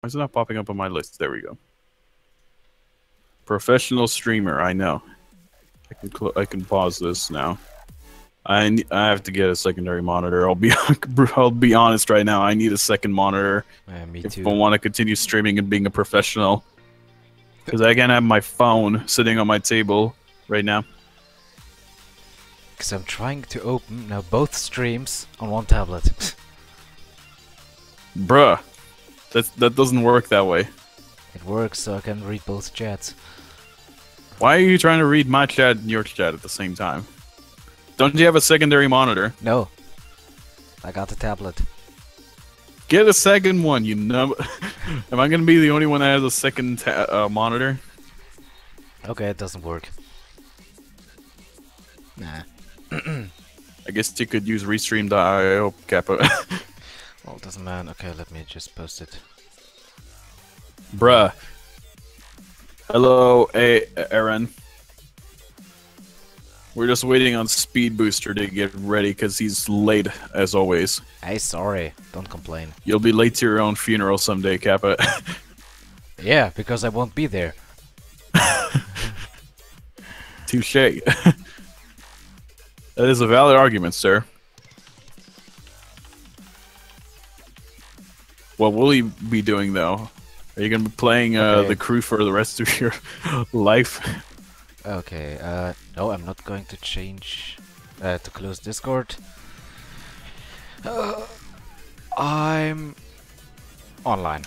Why is it not popping up on my list? There we go. Professional streamer. I know. I can pause this now. I have to get a secondary monitor. I'll be honest right now. I need a second monitor Me if too. I want to continue streaming and being a professional. Because I can't have my phone sitting on my table right now. Because I'm trying to open now both streams on one tablet. Bruh, that doesn't work that way. It works, so I can read both chats. Why are you trying to read my chat and your chat at the same time? Don't you have a secondary monitor? No. I got the tablet. Get a second one, you know. Am I gonna be the only one that has a second monitor? Okay, it doesn't work. Nah. I guess you could use restream.io, Kappa. Well, it doesn't matter. Okay, let me just post it. Bruh. Hello, Aaron. We're just waiting on Speed Booster to get ready because he's late, as always. Hey, sorry. Don't complain. You'll be late to your own funeral someday, Kappa. Yeah, because I won't be there. Touché. That is a valid argument, sir. What will you be doing, though? Are you going to be playing the crew for the rest of your life? Okay, no, I'm not going to change to close Discord. I'm online.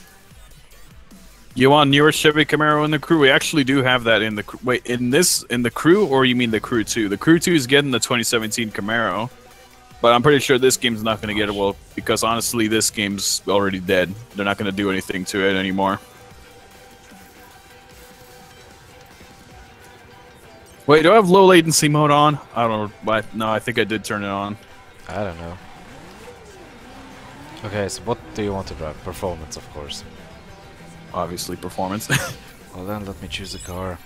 You want newer Chevy Camaro in the crew? We actually do have that in the wait in the crew, or you mean the crew 2? The crew 2 is getting the 2017 Camaro, but I'm pretty sure this game's not going to get it. Well, because honestly, this game's already dead. They're not going to do anything to it anymore. Wait, do I have low latency mode on? I don't know. No, I think I did turn it on. I don't know. Okay, so what do you want to drive? Performance, of course. Obviously, performance. Well then, let me choose a car.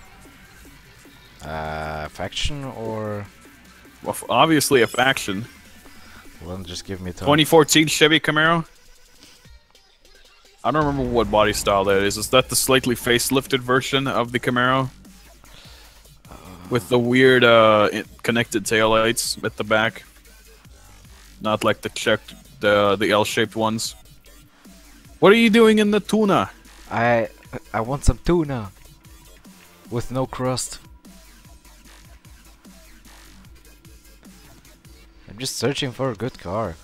Faction or... Well, obviously a faction. Well then, just give me time. 2014 Chevy Camaro? I don't remember what body style that is. Is that the slightly facelifted version of the Camaro? With the weird connected taillights at the back? Not like the L-shaped ones. What are you doing in the tuna? I want some tuna with no crust. I'm just searching for a good car.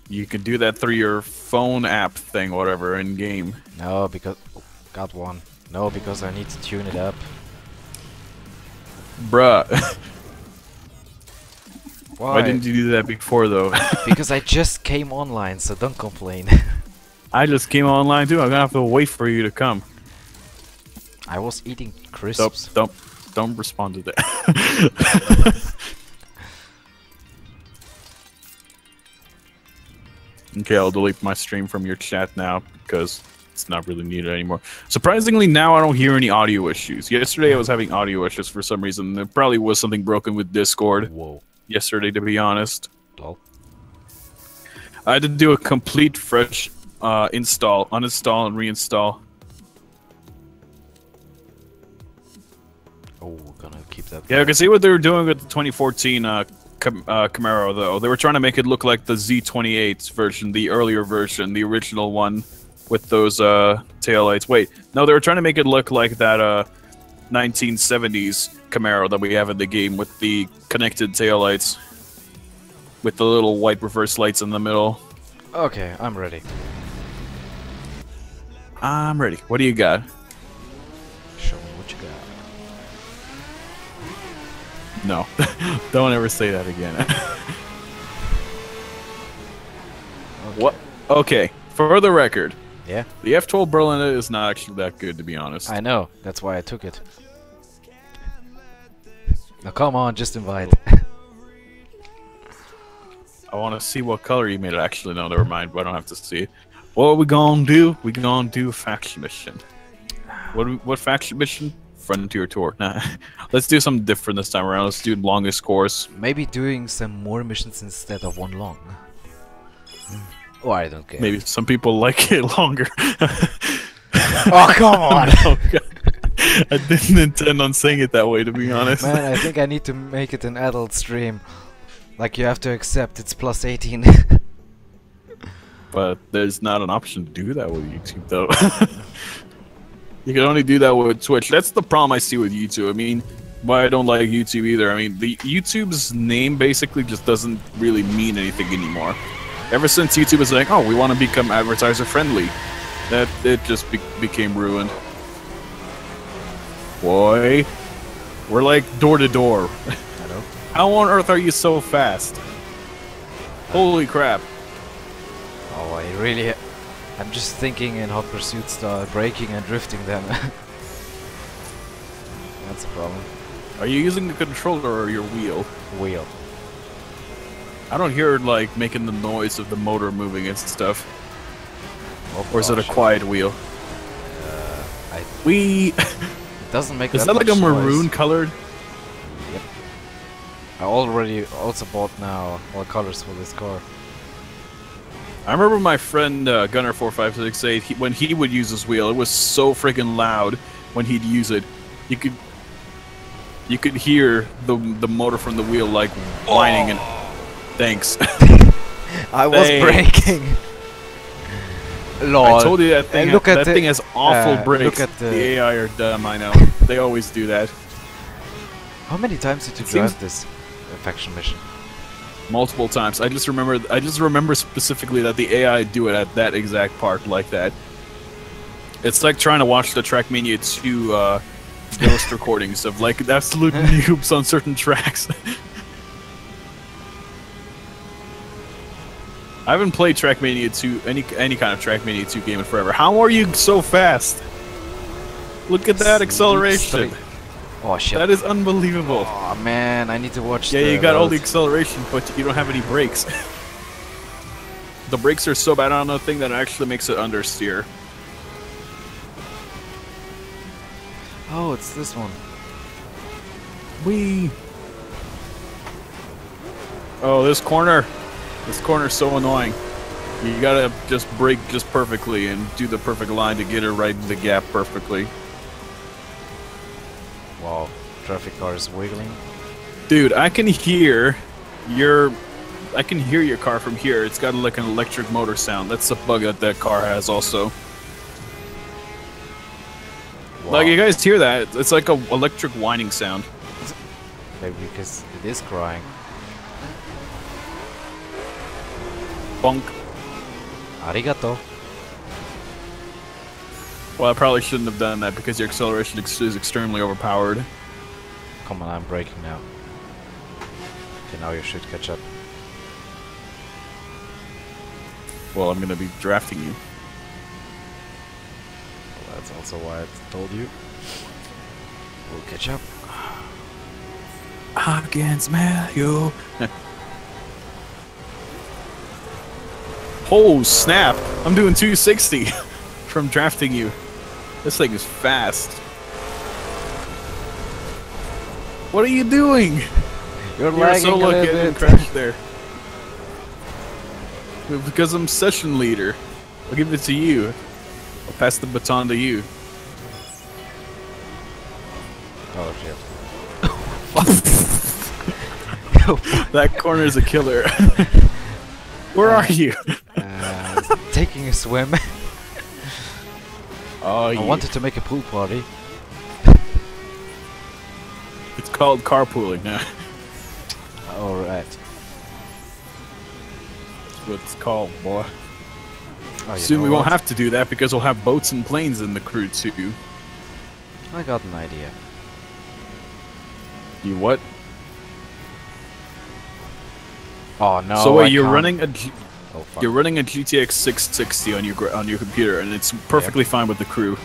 You can do that through your phone app thing, whatever, in game. No, because got one. No, because I need to tune it up. Bruh. Why? Why didn't you do that before, though? Because I just came online, so don't complain. I just came online too. I'm gonna have to wait for you to come. I was eating crisps. Don't respond to that. Okay, I'll delete my stream from your chat now because it's not really needed anymore. Surprisingly, now I don't hear any audio issues. Yesterday I was having audio issues for some reason. There probably was something broken with Discord. Whoa. Yesterday, to be honest. Lol. I had to do a complete fresh uninstall, and reinstall. Oh, we're gonna keep that. Yeah, I can see what they were doing with the 2014 Camaro, though. They were trying to make it look like the Z28 version, the earlier version, the original one with those taillights. Wait, no, they were trying to make it look like that 1970s Camaro that we have in the game with the connected taillights. With the little white reverse lights in the middle. Okay, I'm ready. I'm ready. What do you got? Show me what you got. No. Don't ever say that again. What? Okay, for the record. Yeah? The F12 Berliner is not actually that good, to be honest. I know, that's why I took it. Now come on, just invite. I want to see what color you made it. Actually, no, never mind. I don't have to see it. What are we gonna do? We gonna do a faction mission. What faction mission? Frontier Tour. Nah. Let's do something different this time around. Let's do longest course. Maybe doing some more missions instead of one long. Oh, I don't care. Maybe some people like it longer. Oh, come on! No, I didn't intend on saying it that way, to be honest. Man, I think I need to make it an adult stream. Like, you have to accept it's plus 18. But there's not an option to do that with YouTube, though. You can only do that with Twitch. That's the problem I see with YouTube. I mean, why I don't like YouTube either. I mean, the YouTube's name basically just doesn't really mean anything anymore. Ever since YouTube is like, oh, we want to become advertiser friendly, that it just became ruined. Boy, we're like door to door. Hello? How on earth are you so fast? Holy crap. Oh, I really... I'm just thinking in Hot Pursuit style, braking and drifting them. That's a problem. Are you using the controller or your wheel? Wheel. I don't hear it like making the noise of the motor moving and stuff. Oh, Or is it a gosh. quiet wheel? It doesn't make Is that that like much a maroon noise. colored? Yep. I already also bought now all colors for this car. I remember my friend Gunner45068, when he would use his wheel, it was so freaking loud when he'd use it. You could hear the motor from the wheel like whining and thanks. I was braking. Lol. I told you that thing. Look at that the- thing has awful brakes. look at the- AI are dumb. I know. They always do that. How many times did you It drive seems- this faction mission? Multiple times. I just remember specifically that the AI do it at that exact part like that. It's like trying to watch the Trackmania 2 ghost recordings of like absolute noobs on certain tracks. I haven't played Trackmania 2 any kind of Trackmania 2 game in forever. How are you so fast? Look at that acceleration. Oh shit. That is unbelievable. Oh man, I need to watch Yeah, the you got all the road. acceleration, but you don't have any brakes. The brakes are so bad on the thing that it actually makes it understeer. Oh, it's this one. Whee! Oh, this corner. This corner's so annoying. You gotta just brake just perfectly and do the perfect line to get it right in the gap perfectly. Wow, traffic car is wiggling. Dude, I can hear your car from here. It's got like an electric motor sound. That's a bug that car has also. Wow. Like, you guys hear that? It's like a electric whining sound. Maybe because it is crying. Bonk. Arigato. Well, I probably shouldn't have done that because your acceleration is extremely overpowered. Come on, I'm braking now. Okay, now you should catch up. Well, I'm gonna be drafting you. Well, that's also why I told you. We'll catch up. I can smell you. Oh snap! I'm doing 260 from drafting you. This thing is fast. What are you doing? You're You're lagging so a lucky I little didn't bit. crash there. Because I'm session leader. I'll give it to you. I'll pass the baton to you. Oh shit. That corner is a killer. Where are you? Taking a swim. Oh, I yeah. wanted to make a pool party. It's called carpooling now. Alright. That's what it's called, boy. Oh, you Soon know we won't what? have to do that because we'll have boats and planes in the crew too. I got an idea. You what? Oh no. So wait, I you're can't. running a Oh fuck. you're running a GTX 660 on your computer, and it's perfectly fine with the crew.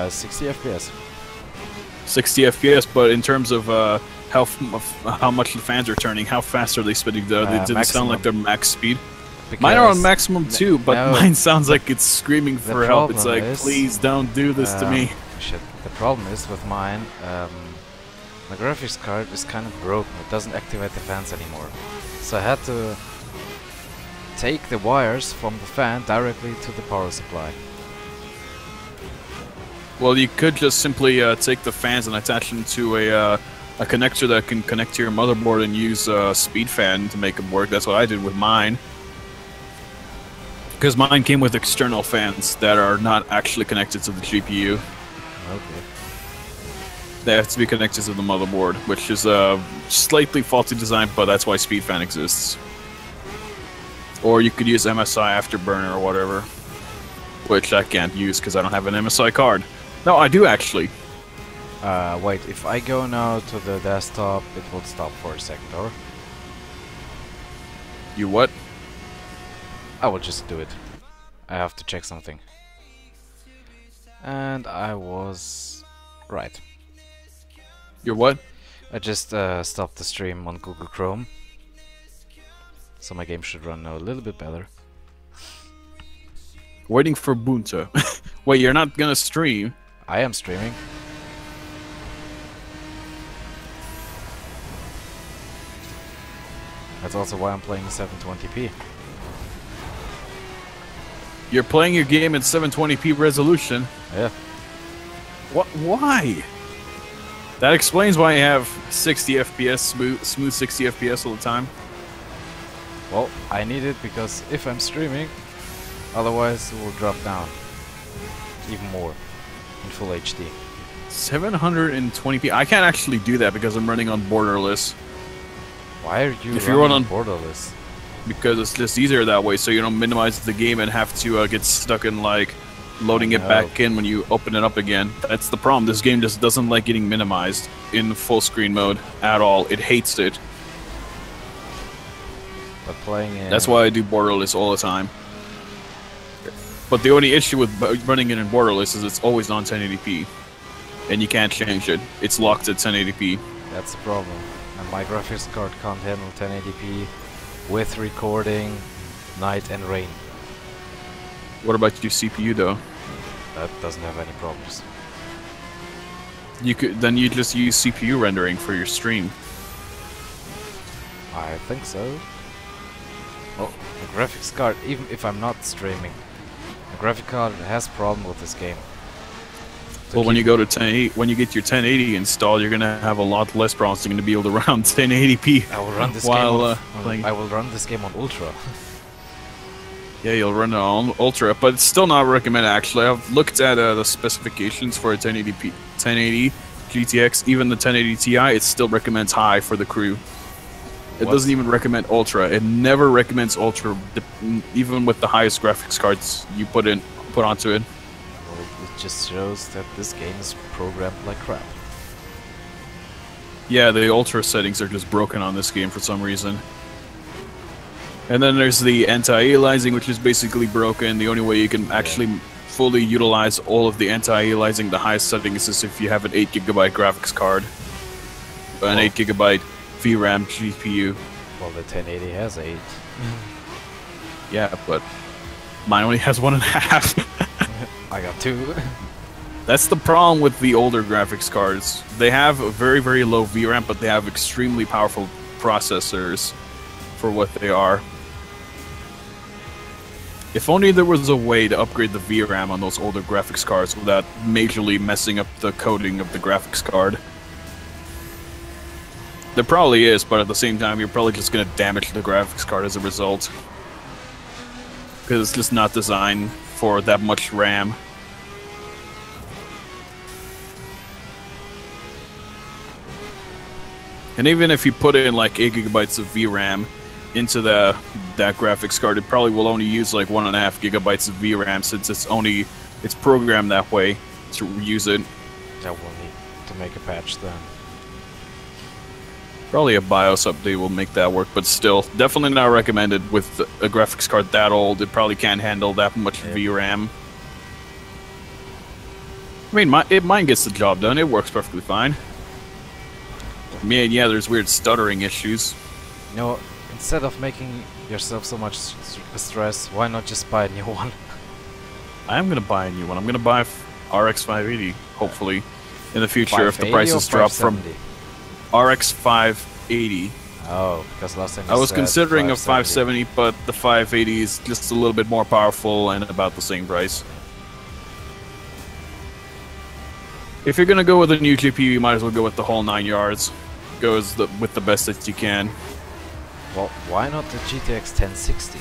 60 FPS. 60 FPS, but in terms of how much the fans are turning, how fast are they spinning? Did it sound like their max speed? Mine are on Because maximum too, but no. mine sounds like it's screaming for help. It's problem like, is, please don't do this to me. Shit. The problem is with mine, my graphics card is kind of broken. It doesn't activate the fans anymore. So I had to take the wires from the fan directly to the power supply. Well, you could just simply take the fans and attach them to a connector that can connect to your motherboard and use a speed fan to make them work. That's what I did with mine. Because mine came with external fans that are not actually connected to the GPU. Okay. They have to be connected to the motherboard, which is a slightly faulty design, but that's why speed fan exists. Or you could use MSI Afterburner or whatever, which I can't use because I don't have an MSI card. No, I do actually. Wait, if I go now to the desktop, it will stop for a second, or? You what? I will just do it. I have to check something. And I was right. You're what? I just stopped the stream on Google Chrome. So my game should run now a little bit better. Waiting for Bunta. Wait, you're not gonna stream? I am streaming. That's also why I'm playing 720p. You're playing your game at 720p resolution? Yeah. What? Why? That explains why you have 60 FPS, smooth 60 FPS all the time. Well, I need it because if I'm streaming, otherwise it will drop down even more in full HD. 720p. I can't actually do that because I'm running on borderless. Why are you If you run on borderless? Because it's just easier that way, so you don't minimize the game and have to get stuck in like loading it back in when you open it up again. That's the problem. This game just doesn't like getting minimized in full screen mode at all. It hates it. But playing in... That's why I do borderless all the time. But the only issue with running it in borderless is it's always on 1080p. And you can't change it. It's locked at 1080p. That's the problem. And my graphics card can't handle 1080p with recording, night and rain. What about your CPU though? That doesn't have any problems. You could then you just use CPU rendering for your stream. I think so. Well, the graphics card, even if I'm not streaming, the graphics card has problem with this game. Well, when you go to 1080, when you get your 1080 installed, you're gonna have a lot less problems. You're gonna be able to run 1080p. I will run this while, game on, I will run this game on Ultra. Yeah, you'll run it on Ultra, but it's still not recommended. Actually, I've looked at the specifications for a 1080 GTX. Even the 1080 Ti, it still recommends high for the crew. It doesn't even recommend Ultra. It never recommends Ultra, even with the highest graphics cards you put onto it. Well, it just shows that this game is programmed like crap. Yeah, the Ultra settings are just broken on this game for some reason. And then there's the anti-aliasing, which is basically broken. The only way you can actually fully utilize all of the anti-aliasing, the highest settings, is if you have an 8GB graphics card. An 8GB VRAM GPU. Well, the 1080 has 8. Yeah, but mine only has 1.5. I got 2. That's the problem with the older graphics cards. They have a very, very low VRAM, but they have extremely powerful processors for what they are. If only there was a way to upgrade the VRAM on those older graphics cards without majorly messing up the coding of the graphics card. There probably is, but at the same time, you're probably just going to damage the graphics card as a result. Because it's just not designed for that much RAM. And even if you put in like 8GB of VRAM into that graphics card, it probably will only use like 1.5 GB of VRAM since it's programmed that way to use it. That will need to make a patch then. Probably a BIOS update will make that work, but still, definitely not recommended with a graphics card that old. It probably can't handle that much VRAM. I mean, mine gets the job done. It works perfectly fine. I mean, yeah, there's weird stuttering issues. You know, instead of making yourself so much stress, why not just buy a new one? I am gonna buy a new one. I'm gonna buy RX 580, hopefully, in the future if the prices drop from RX 580. Oh, because last time you I was said considering a 570. 570, but the 580 is just a little bit more powerful and about the same price. If you're gonna go with a new GPU, you might as well go with the whole 9 yards. Go with the best that you can. Well, why not the GTX 1060?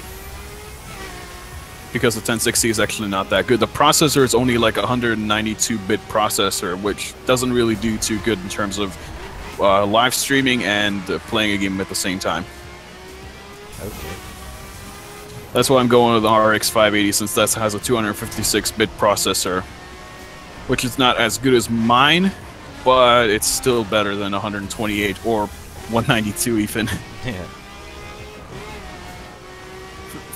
Because the 1060 is actually not that good. The processor is only like a 192-bit processor, which doesn't really do too good in terms of live streaming and playing a game at the same time. Okay. That's why I'm going with the RX 580, since that has a 256-bit processor, which is not as good as mine, but it's still better than 128 or 192 even. Yeah.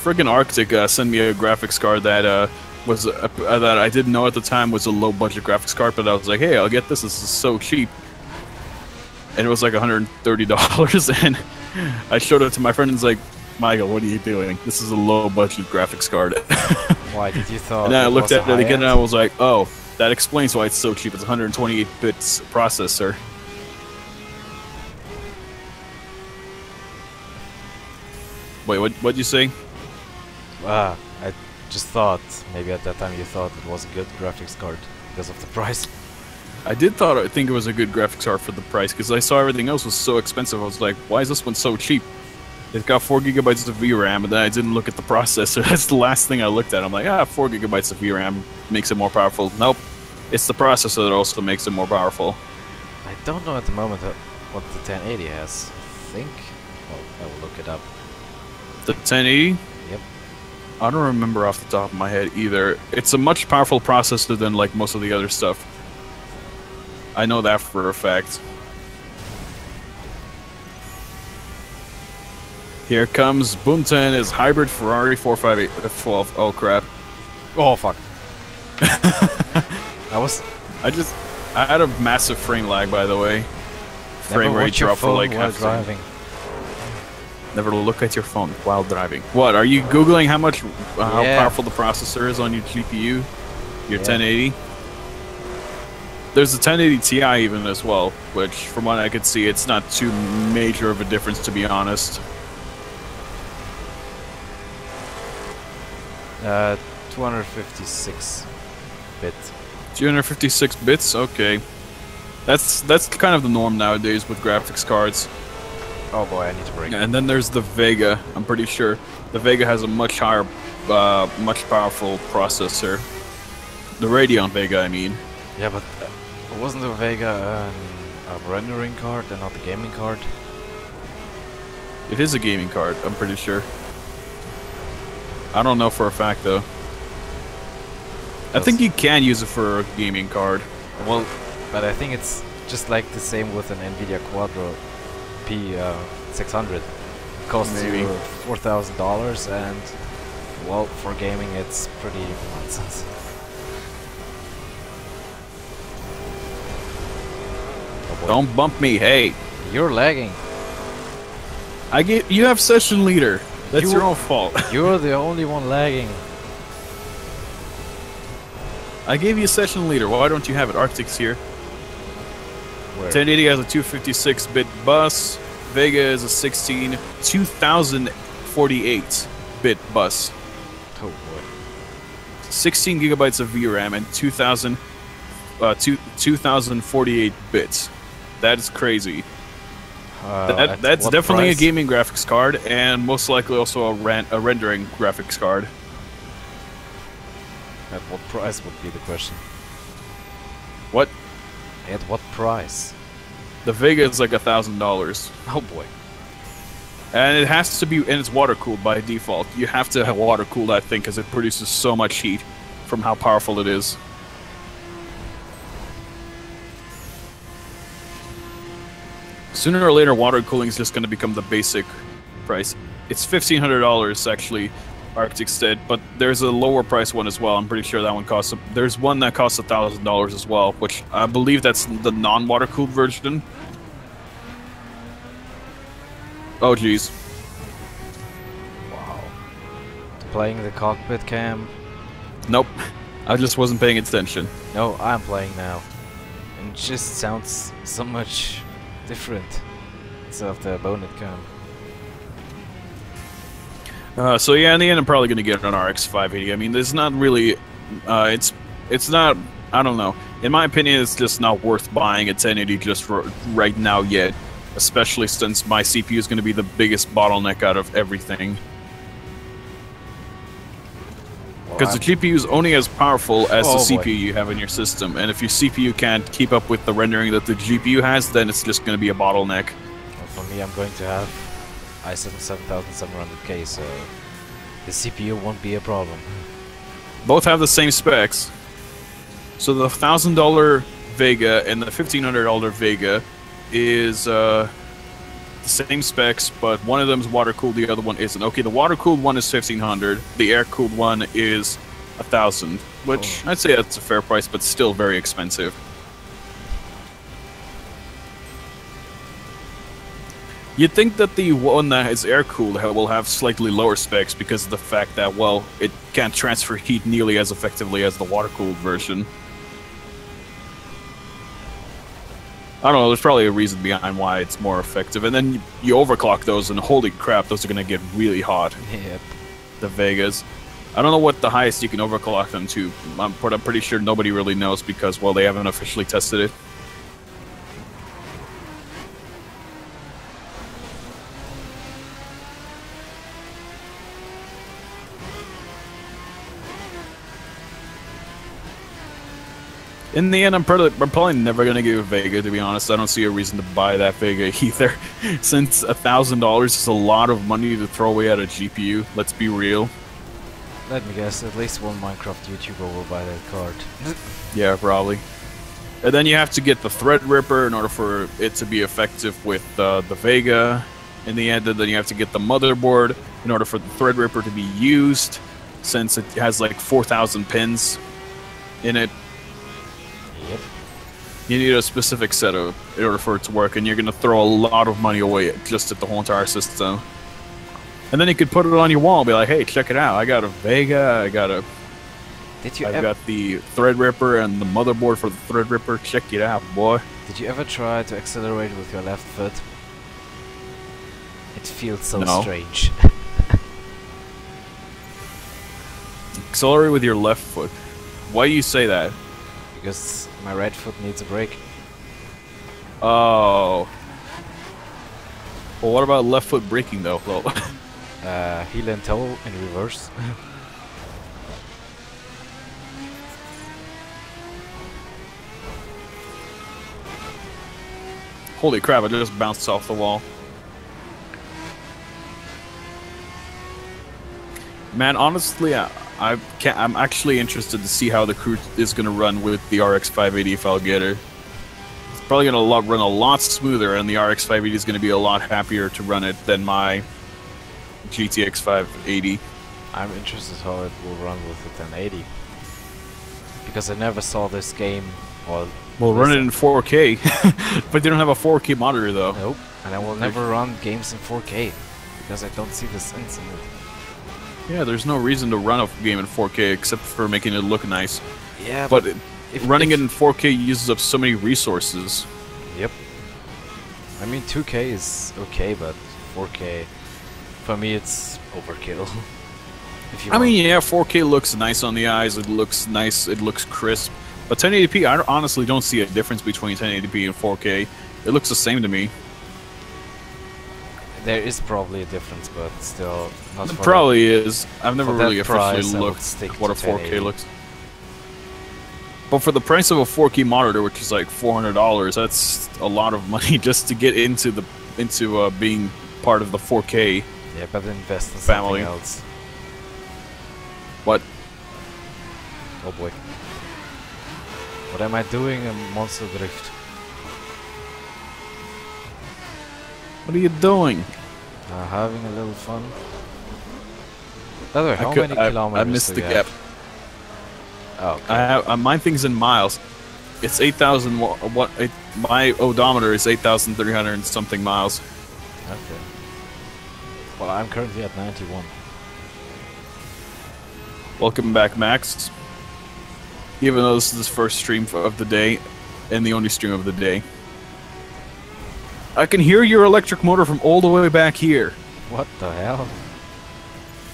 Friggin' Arctic sent me a graphics card that was that I didn't know at the time was a low-budget graphics card, but I was like, hey, I'll get this. This is so cheap. And it was like $130, and I showed it to my friend and was like, Michael, what are you doing? This is a low-budget graphics card. Why did you thought? And then I looked at it again end? and I was like, oh, that explains why it's so cheap. It's a 128-bit processor. Wait, what'd you say? I just thought maybe at that time you thought it was a good graphics card because of the price. I think it was a good graphics card for the price, because I saw everything else was so expensive. I was like, why is this one so cheap? It's got 4 gigabytes of VRAM, and then I didn't look at the processor. That's the last thing I looked at. I'm like, 4 gigabytes of VRAM makes it more powerful. Nope, it's the processor that also makes it more powerful. I don't know at the moment what the 1080 has. I think. Well, I will look it up. The 1080? Yep. I don't remember off the top of my head either. It's a much powerful processor than like most of the other stuff. I know that for a fact. Here comes Bunten, his hybrid Ferrari 45812. Oh crap. Oh fuck. I had a massive frame lag, by the way. Frame rate drop for like half a second. Never look at your phone while driving. What, are you Googling how powerful the processor is on your GPU? Your 1080? There's a 1080 Ti even as well, which from what I could see, it's not too major of a difference, to be honest. 256 bit. 256 bits? Okay. That's kind of the norm nowadays with graphics cards. Oh boy, I need to break. And then there's the Vega, I'm pretty sure. The Vega has a much higher, much powerful processor. The Radeon Vega, I mean. Yeah, but wasn't the Vega a rendering card and not a gaming card? It is a gaming card, I'm pretty sure. I don't know for a fact, though. I think you can use it for a gaming card. Well, but I think it's just like the same with an Nvidia Quadro P600. It costs you $4,000, and well, for gaming it's pretty nonsense. Oh, don't bump me, hey! You're lagging. You have session leader. That's your own fault. You're the only one lagging. I gave you a session leader. Why don't you have it? Arctic's here. Where? 1080 has a 256-bit bus. Vega is a 2048-bit bus. Oh boy. 16 gigabytes of VRAM and 2048 bits. That is crazy. That's definitely a gaming graphics card, and most likely also a rendering graphics card. At what price would be the question? What? At what price? The Vega is like $1,000. Oh boy. And it has to be, and it's water cooled by default. You have to have water cooled that thing because it produces so much heat from how powerful it is. Sooner or later, water cooling is just going to become the basic price. It's $1,500 actually, Arctic said, but there's a lower price one as well. I'm pretty sure that one costs. There's one that costs $1,000 as well, which I believe that's the non-water cooled version. Oh jeez. Wow. Playing the cockpit cam? Nope. I just wasn't paying attention. No, I'm playing now. And it just sounds so much different. instead of the bonnet cam. So yeah, in the end, I'm probably gonna get an RX 580. I mean, there's not really, it's not. I don't know. In my opinion, it's just not worth buying a 1080 just for right now yet, especially since my CPU is gonna be the biggest bottleneck out of everything. Because the GPU is only as powerful as the CPU you have in your system, and if your CPU can't keep up with the rendering that the GPU has, then it's just going to be a bottleneck. Well, for me, I'm going to have i7 7700K, so the CPU won't be a problem. Both have the same specs. So the $1,000 Vega and the $1,500 Vega is the same specs, but one of them is water-cooled, the other one isn't. Okay, the water-cooled one is $1,500, the air-cooled one is $1,000, which I'd say that's a fair price, but still very expensive. You'd think that the one that is air-cooled will have slightly lower specs because of the fact that, well, it can't transfer heat nearly as effectively as the water-cooled version. I don't know, there's probably a reason behind why it's more effective. And then you overclock those, and holy crap, those are going to get really hot. Yep. The Vegas. I don't know what the highest you can overclock them to, but I'm pretty sure nobody really knows because, well, they haven't officially tested it. In the end, I'm probably never going to give a Vega, to be honest. I don't see a reason to buy that Vega either. Since $1,000 is a lot of money to throw away at a GPU, let's be real. Let me guess, at least one Minecraft YouTuber will buy that card. Yeah, probably. And then you have to get the Threadripper in order for it to be effective with the Vega. In the end, and then you have to get the motherboard in order for the Threadripper to be used, since it has like 4,000 pins in it. Yep. You need a specific setup in order for it to work, and you're going to throw a lot of money away just at the whole entire system. And then you could put it on your wall and be like, hey, check it out. I got a Vega, I've got the Threadripper and the motherboard for the Threadripper. Check it out, boy. Did you ever try to accelerate with your left foot? It feels so strange. Accelerate with your left foot. Why do you say that? Because my right foot needs a break. Oh. Well, what about left foot braking, though? Heel and toe in reverse. Holy crap, I just bounced off the wall. Man, honestly, I'm actually interested to see how the crew is going to run with the RX 580 if I'll get it. It's probably going to run a lot smoother, and the RX 580 is going to be a lot happier to run it than my GTX 580. I'm interested how it will run with the 1080. Because I never saw this game. We'll run it in 4K, but they don't have a 4K monitor though. Nope, and I will never run games in 4K because I don't see the sense in it. Yeah, there's no reason to run a game in 4K except for making it look nice. Yeah, but running it in 4K uses up so many resources. Yep. I mean, 2K is okay, but 4K, for me, it's overkill. I mean, yeah, 4K looks nice on the eyes. It looks nice. It looks crisp. But 1080p, I honestly don't see a difference between 1080p and 4K. It looks the same to me. There is probably a difference, but still not. There probably is. I've never really officially price, looked at what a 4K looks. But for the price of a 4K monitor, which is like $400, that's a lot of money just to get into being part of the 4K. Yeah, but invest in family. Something else. What? Oh boy. What am I doing in Monster Drift? What are you doing? Having a little fun. By the way, how many kilometers? I missed the gap. Oh, okay. My thing's in miles. It's 8,000. My odometer is 8,300 and something miles. Okay. Well, I'm currently at 91. Welcome back, Max. Even though this is the first stream of the day, and the only stream of the day. I can hear your electric motor from all the way back here. What the hell?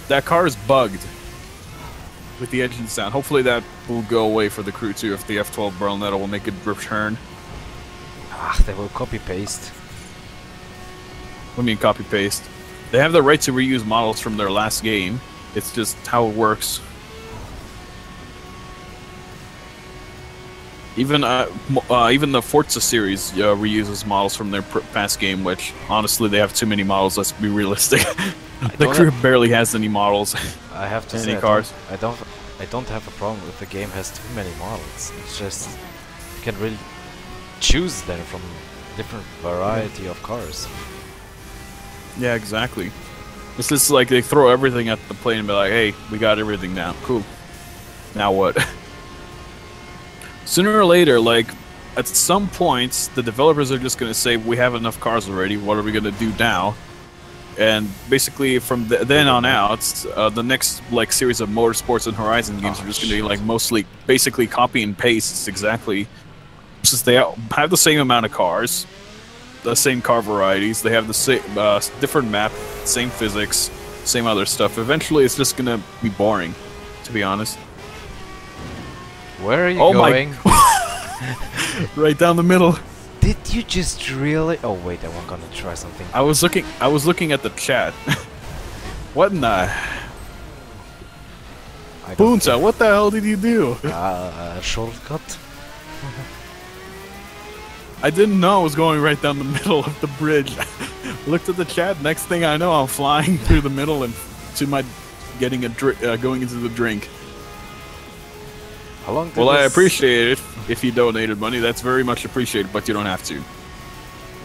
That car is bugged with the engine sound. Hopefully that will go away for the crew too if the F12 Burnetta will make a return. Ah, they will copy-paste. What do you mean copy-paste? They have the right to reuse models from their last game. It's just how it works. Even the Forza series reuses models from their past game, which honestly they have too many models. Let's be realistic. The crew barely has any models. I have to say, cars. I don't have a problem if the game has too many models. It's just you can really choose then from different variety of cars. Yeah, exactly. It's just like they throw everything at the plane and be like, "Hey, we got everything now. Cool. Now what?" Sooner or later, like, at some points, the developers are just going to say, we have enough cars already, what are we going to do now? And basically, from then on out, the next, like, series of Motorsports and Horizon games are just going to be, like, mostly, basically copy and paste, exactly. Since they have the same amount of cars, the same car varieties, they have the same, different map, same physics, same other stuff. Eventually, it's just going to be boring, to be honest. Where are you going? Right down the middle. Did you just really? Oh wait, I'm gonna try something. I was looking at the chat. What in the? Boonta, what the hell did you do? Shortcut. I didn't know I was going right down the middle of the bridge. Looked at the chat. Next thing I know, I'm flying through the middle and to my going into the drink. How long did well, I appreciate it if you donated money. That's very much appreciated, but you don't have to.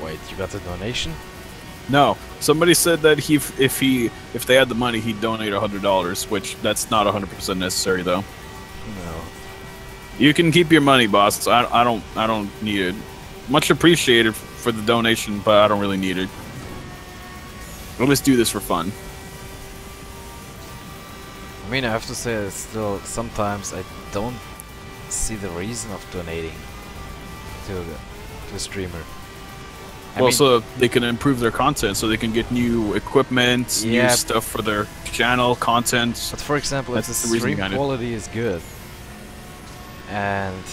Wait, you got a donation? No, somebody said that if they had the money, he'd donate $100, which that's not 100% necessary though. No. You can keep your money, boss. I don't need it. Much appreciated for the donation, but I don't really need it. We'll just do this for fun. I mean, I have to say, still sometimes I don't see the reason of donating to the streamer. I mean, so they can improve their content, so they can get new equipment, new stuff for their channel, content. But for example, if the stream quality is good, and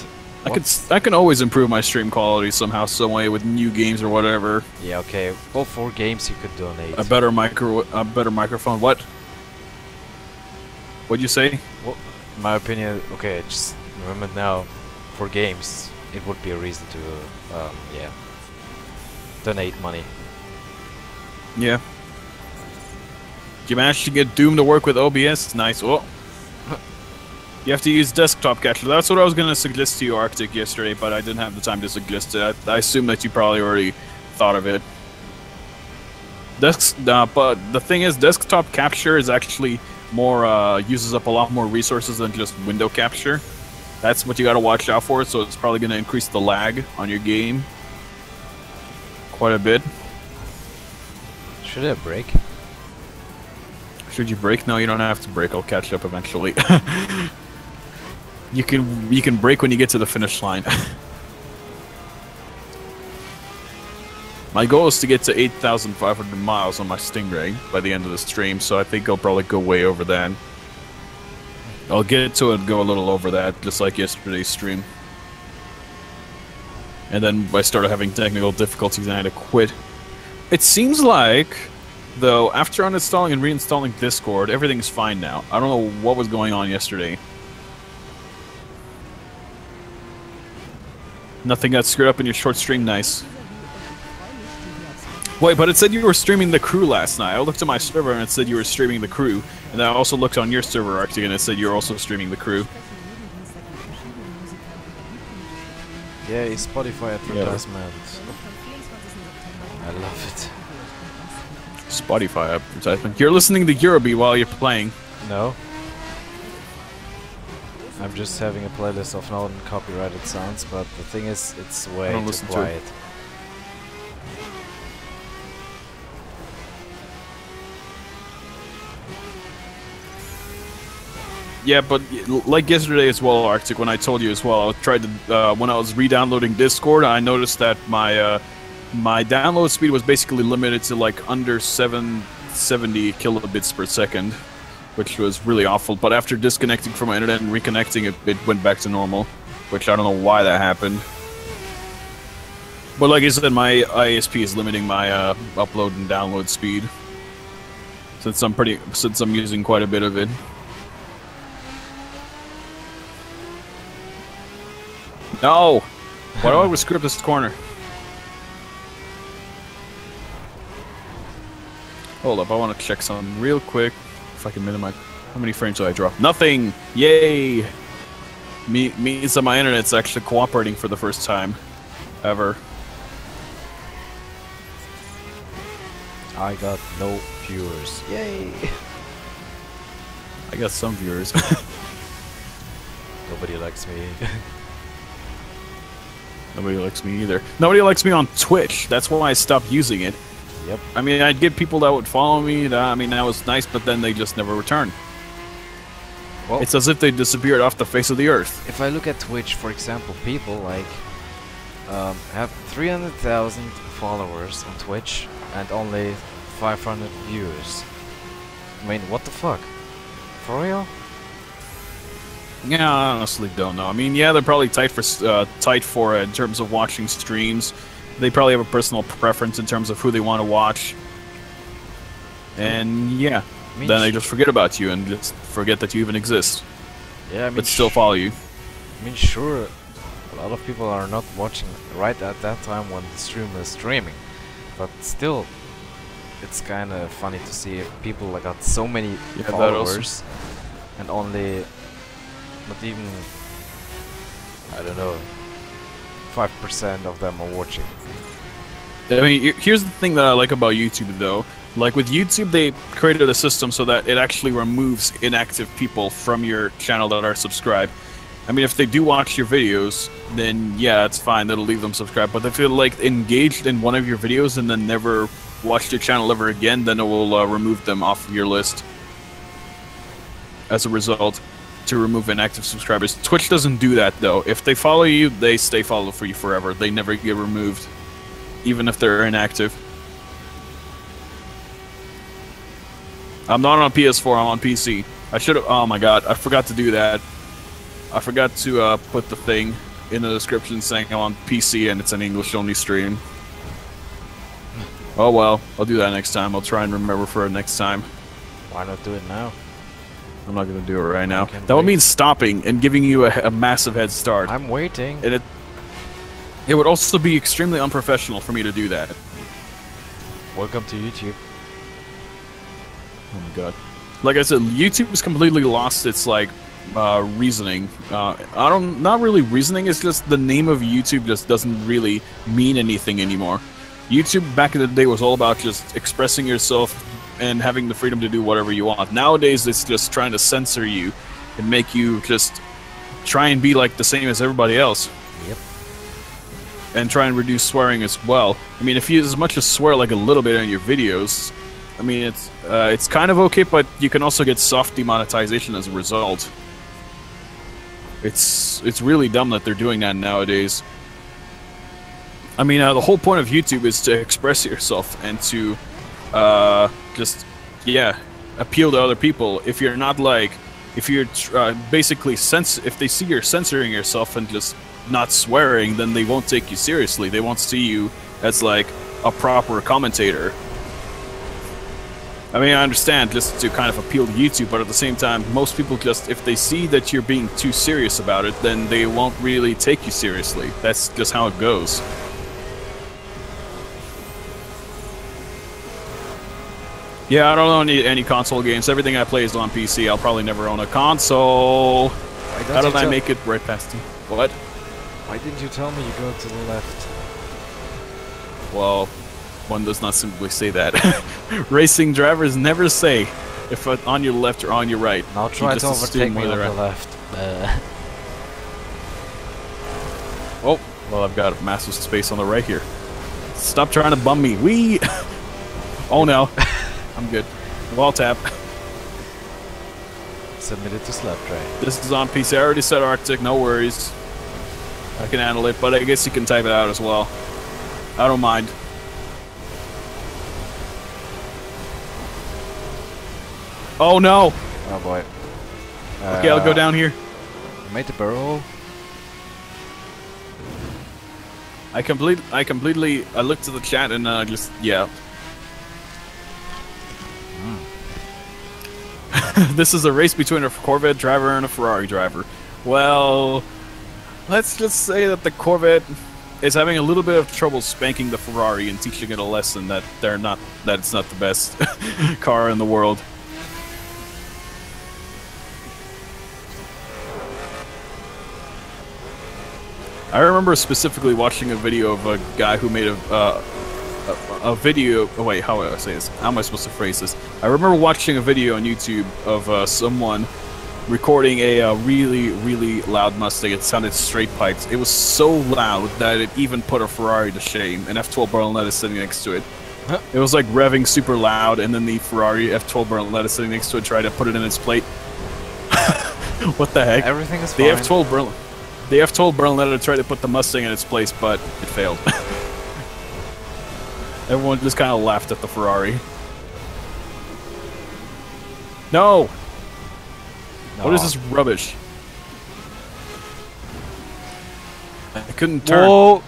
I can always improve my stream quality somehow, some way with new games or whatever. Yeah, okay. Well, for games you could donate. A better microphone. What? What'd you say? Well, in my opinion, okay, just remember now, for games, it would be a reason to, donate money. Yeah. You managed to get Doom to work with OBS? Nice. Oh. You have to use desktop capture. That's what I was going to suggest to you, Arctic, yesterday, but I didn't have the time to suggest it. I assume that you probably already thought of it. But the thing is, desktop capture is actually more uses up a lot more resources than just window capture. That's what you got to watch out for. So it's probably going to increase the lag on your game quite a bit. Should I break? Should you break? No, you don't have to break. I'll catch up eventually. You can break when you get to the finish line. My goal is to get to 8,500 miles on my Stingray by the end of the stream, so I think I'll probably go way over that. I'll get to it and go a little over that, just like yesterday's stream. And then I started having technical difficulties and I had to quit. It seems like, though, after uninstalling and reinstalling Discord, everything's fine now. I don't know what was going on yesterday. Nothing got screwed up in your short stream, nice. Wait, but it said you were streaming the crew last night. I looked at my server and it said you were streaming the crew. And I also looked on your server, Arctic, and it said you're also streaming the crew. Yeah, it's Spotify advertisement. I love it. Spotify advertisement. You're listening to Eurobeat while you're playing. No. I'm just having a playlist of non-copyrighted sounds, but the thing is, it's way too quiet. Yeah, but like yesterday as well, Arctic, when I told you as well, I tried to when I was re-downloading Discord, I noticed that my my download speed was basically limited to like under 770 kilobits per second, which was really awful. But after disconnecting from my internet and reconnecting, it went back to normal, which I don't know why that happened. But like I said, my ISP is limiting my upload and download speed, since I'm using quite a bit of it. No! Why do I always screw up this corner? Hold up, I want to check something real quick. If I can minimize. How many frames do I drop? Nothing! Yay! Means that my internet's actually cooperating for the first time ever. I got no viewers. Yay! I got some viewers. Nobody likes me. Nobody likes me either. Nobody likes me on Twitch. That's why I stopped using it. Yep. I mean, I'd get people that would follow me. That was nice, but then they just never return. Well, it's as if they disappeared off the face of the earth. If I look at Twitch, for example, people like have 300,000 followers on Twitch and only 500 viewers. I mean, what the fuck? For real? Yeah, I honestly don't know. I mean, yeah, they're probably tight for in terms of watching streams. They probably have a personal preference in terms of who they want to watch. And yeah, I mean, then they just forget about you and just forget that you even exist. Yeah, I mean, but still follow you. I mean, sure, a lot of people are not watching right at that time when the stream is streaming, but still, it's kind of funny to see if people got so many followers and only not even, I don't know, 5% of them are watching. I mean, here's the thing that I like about YouTube, though. Like with YouTube, they created a system so that it actually removes inactive people from your channel that are subscribed. I mean, if they do watch your videos, then yeah, it's fine. That'll leave them subscribed. But if they're like engaged in one of your videos and then never watched your channel ever again, then it will remove them off of your list. As a result, to remove inactive subscribers. Twitch doesn't do that, though. If they follow you, they stay followed for you forever. They never get removed, even if they're inactive. I'm not on PS4, I'm on PC. I should have... Oh my god, I forgot to do that. I forgot to put the thing in the description saying I'm on PC and it's an English-only stream. Oh well, I'll do that next time. I'll try and remember for it next time. Why not do it now? I'm not going to do it right now. That would mean stopping and giving you a massive head start. I'm waiting. And it would also be extremely unprofessional for me to do that. Welcome to YouTube. Oh my god. Like I said, YouTube has completely lost its, like, reasoning. Not really reasoning, it's just the name of YouTube just doesn't really mean anything anymore. YouTube back in the day was all about just expressing yourself and having the freedom to do whatever you want. Nowadays, it's just trying to censor you and make you just try and be like the same as everybody else. Yep. And try and reduce swearing as well. I mean, if you as much as swear like a little bit in your videos, I mean, it's kind of okay, but you can also get soft demonetization as a result. It's really dumb that they're doing that nowadays. I mean, the whole point of YouTube is to express yourself and to just, yeah, appeal to other people. If you're not like, if you're basically if they see you're censoring yourself and just not swearing, then they won't take you seriously. They won't see you as like a proper commentator. I mean, I understand just to kind of appeal to YouTube, but at the same time, most people just, if they see that you're being too serious about it, then they won't really take you seriously. That's just how it goes. Yeah, I don't own any console games. Everything I play is on PC. I'll probably never own a console. How did I make it right past you? What? Why didn't you tell me you go to the left? Well, one does not simply say that. Racing drivers never say if on your left or on your right. Now try to overtake me on the left. Oh, well, I've got massive space on the right here. Stop trying to bum me. Wee! Oh no. I'm good. Wall tap. Submitted to slap tray. This is on PC. I already said Arctic, no worries. I can handle it, but I guess you can type it out as well. I don't mind. Oh no! Oh boy. Okay, I'll go down here. Made the barrel. I looked at the chat and just yeah. This is a race between a Corvette driver and a Ferrari driver. Well, let's just say that the Corvette is having a little bit of trouble spanking the Ferrari and teaching it a lesson that it's not the best car in the world. I remember specifically watching a video of a guy who made a video. Oh wait, how do I say this? How am I supposed to phrase this? I remember watching a video on YouTube of someone recording a really, really loud Mustang. It sounded straight pipes. It was so loud that it even put a Ferrari to shame. An F12 Berlinetta sitting next to it. Huh? It was like revving super loud, and then the Ferrari F12 Berlinetta sitting next to it tried to put it in its plate. What the heck? Everything is fine. The F12 Berlinetta tried to put the Mustang in its place, but it failed. Everyone just kind of laughed at the Ferrari. No! What is this rubbish? I couldn't turn. Whoa!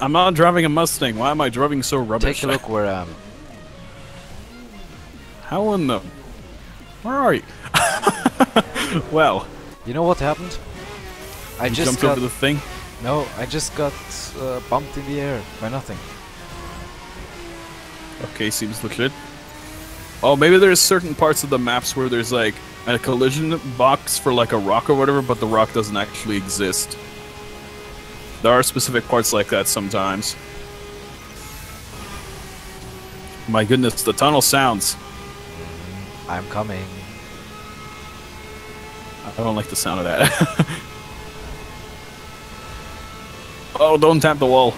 I'm not driving a Mustang. Why am I driving so rubbish? Take a look where I am. How in the... Where are you? Well... You know what happened? I just jumped got... over the thing? No, I just got bumped in the air by nothing. Okay, seems legit. Oh, maybe there's certain parts of the maps where there's like a collision box for like a rock or whatever, but the rock doesn't actually exist. There are specific parts like that sometimes. My goodness, the tunnel sounds. I'm coming. I don't like the sound of that. Oh, don't tap the wall.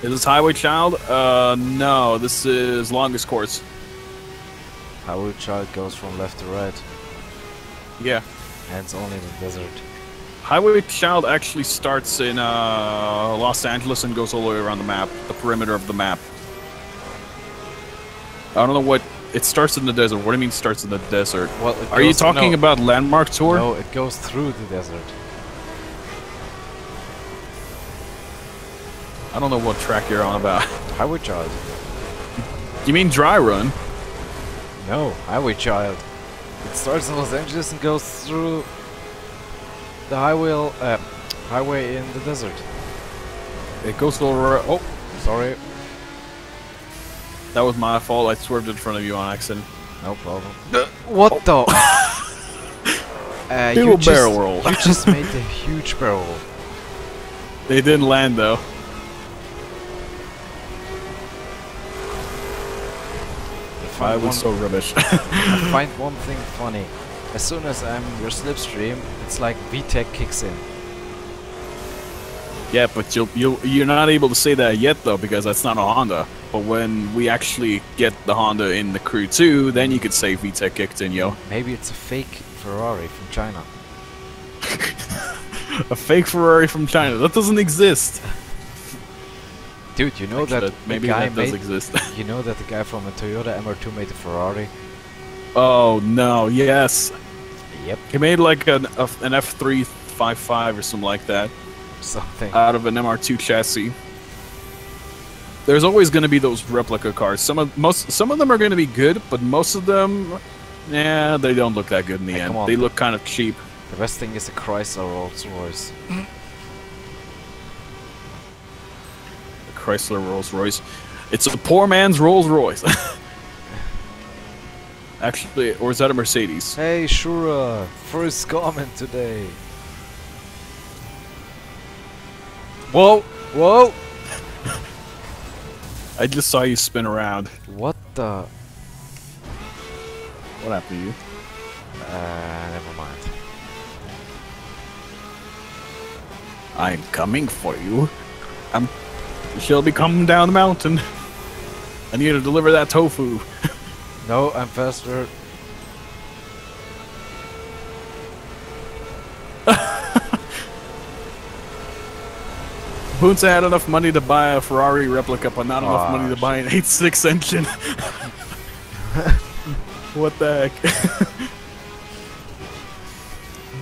Is this Highway Child? No, this is Longest Course. Highway Child goes from left to right. Yeah. And it's only in the desert. Highway Child actually starts in Los Angeles and goes all the way around the map, the perimeter of the map. I don't know what... It starts in the desert. What do you mean starts in the desert? Well, are you talking about Landmark Tour? No, it goes through the desert. I don't know what track you're on about. Highway Child. You mean Dry Run? No, Highway Child. It starts in Los Angeles and goes through the highway in the desert. It goes over... Oh, sorry. That was my fault. I swerved in front of you on accident. No problem. What the? You barrel roll. You just made a huge barrel roll. They didn't land though. I was so rubbish. I find one thing funny. As soon as I'm your slipstream, it's like VTEC kicks in. Yeah, but you're not able to say that yet though, because that's not a Honda. But when we actually get the Honda in the Crew 2, then you could say VTEC kicked in, yo. Maybe it's a fake Ferrari from China. A fake Ferrari from China? That doesn't exist. Dude, you know actually, that maybe that does exist. You know that the guy from a Toyota MR2 made a Ferrari? Oh no, yes. Yep. He made like an F355 or something like that. Something. Out of an MR2 chassis. There's always going to be those replica cars. Some of them are going to be good, but most of them, yeah, they don't look that good in the end. They look kind of cheap. The best thing is a Chrysler Rolls-Royce. A Chrysler Rolls-Royce. It's a poor man's Rolls-Royce. Actually, or is that a Mercedes? Hey, Shura, first comment today. Whoa, whoa! I just saw you spin around. What the? What happened to you? Never mind. I'm coming for you. She'll be coming down the mountain. I need to deliver that tofu. No, I'm faster. Bunta had enough money to buy a Ferrari replica, but not enough money to buy an 8.6 engine. What the heck?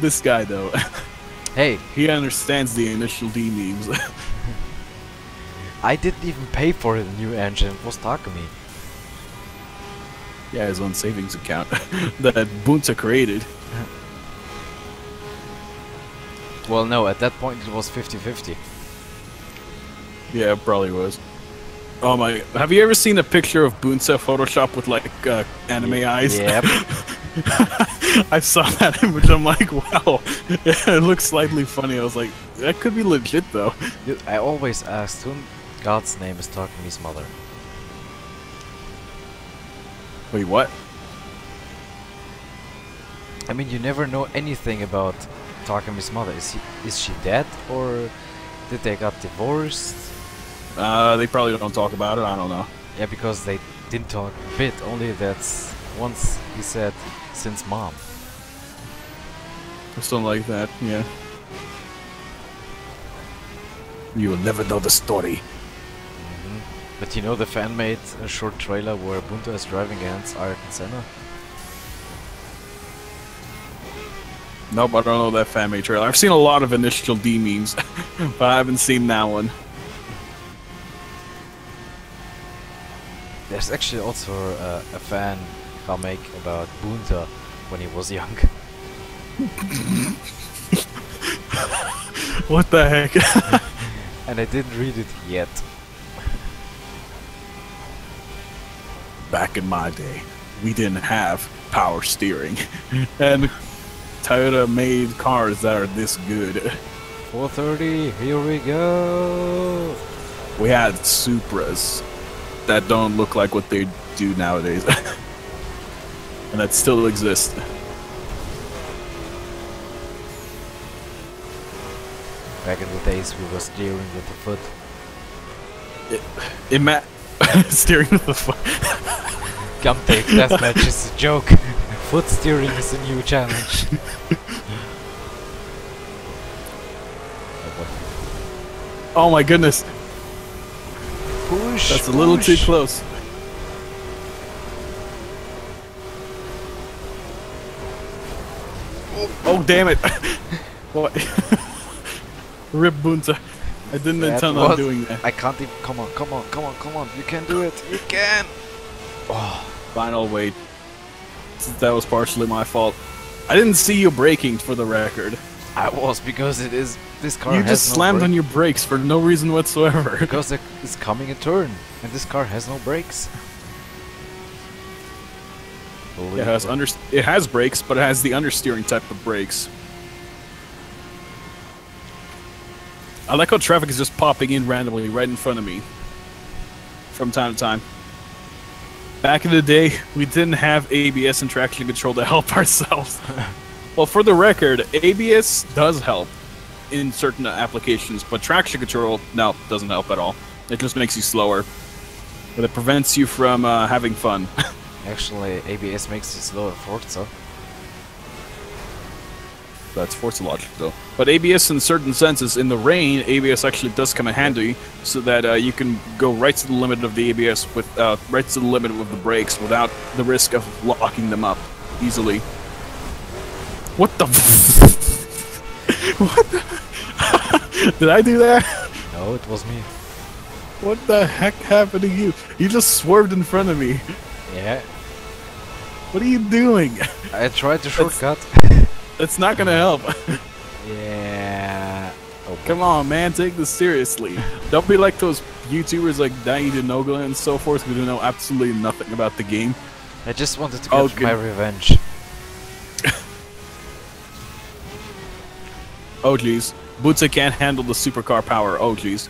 This guy, though. Hey. He understands the initial D memes. I didn't even pay for the new engine. It was Takumi. Yeah, his own savings account that Bunta created. Well, no, at that point it was 50-50. Yeah, it probably was. Oh my! Have you ever seen a picture of Bunta Photoshop with like anime eyes? Yep. I saw that image. I'm like, wow, it looks slightly funny. I was like, that could be legit though. Dude, I always asked who in God's name is Takumi's mother. Wait, what? I mean, you never know anything about Takumi's mother. Is she dead, or did they got divorced? They probably don't talk about it. I don't know. Yeah, because they didn't talk a bit. Only that's once he said since mom. Or something like that. Yeah. You will never know the story. But you know, the fan made a short trailer where Bunta is driving against Ayrton Senna. Nope, I don't know that fan-made trailer. I've seen a lot of initial D memes, but I haven't seen that one. There's actually also a fan comic about Bunta when he was young. What the heck? And I didn't read it yet. Back in my day, we didn't have power steering, and Toyota made cars that are this good. 430, here we go! We had Supras that don't look like what they do nowadays, and that still exist. Back in the days we were steering with the foot. Steering with the foot. Gumtape deathmatch is a joke. Foot steering is a new challenge. Oh my goodness. Push, That's a little too close. Oh damn it. What? Rip Bunta. I didn't intend on doing that. I can't even. Come on, come on, come on, come on. You can do it. You can. Oh, final wait. That was partially my fault. I didn't see you braking, for the record. I was, because it is. This car you has just slammed on your brakes for no reason whatsoever. Because it is coming a turn, and this car has no brakes. It has brakes, but it has the understeering type of brakes. I like how traffic is just popping in randomly right in front of me from time to time. Back in the day, we didn't have ABS and traction control to help ourselves. Well, for the record, ABS does help in certain applications, but traction control, no, doesn't help at all. It just makes you slower. But it prevents you from having fun. Actually, ABS makes you slower Forza. That's Forza logic, though. But ABS, in certain senses, in the rain, ABS actually does come in handy, so that you can go right to the limit of the ABS with right to the limit of the brakes without the risk of locking them up easily. What the? What the? Did I do that? No, it was me. What the heck happened to you? You just swerved in front of me. Yeah. What are you doing? I tried to shortcut. That's not gonna help. Yeah. Oh, come on, man, take this seriously. Don't be like those YouTubers like Danny DeNogla and so forth who know absolutely nothing about the game. I just wanted to get my revenge. Oh jeez. Bunta can't handle the supercar power. Oh jeez.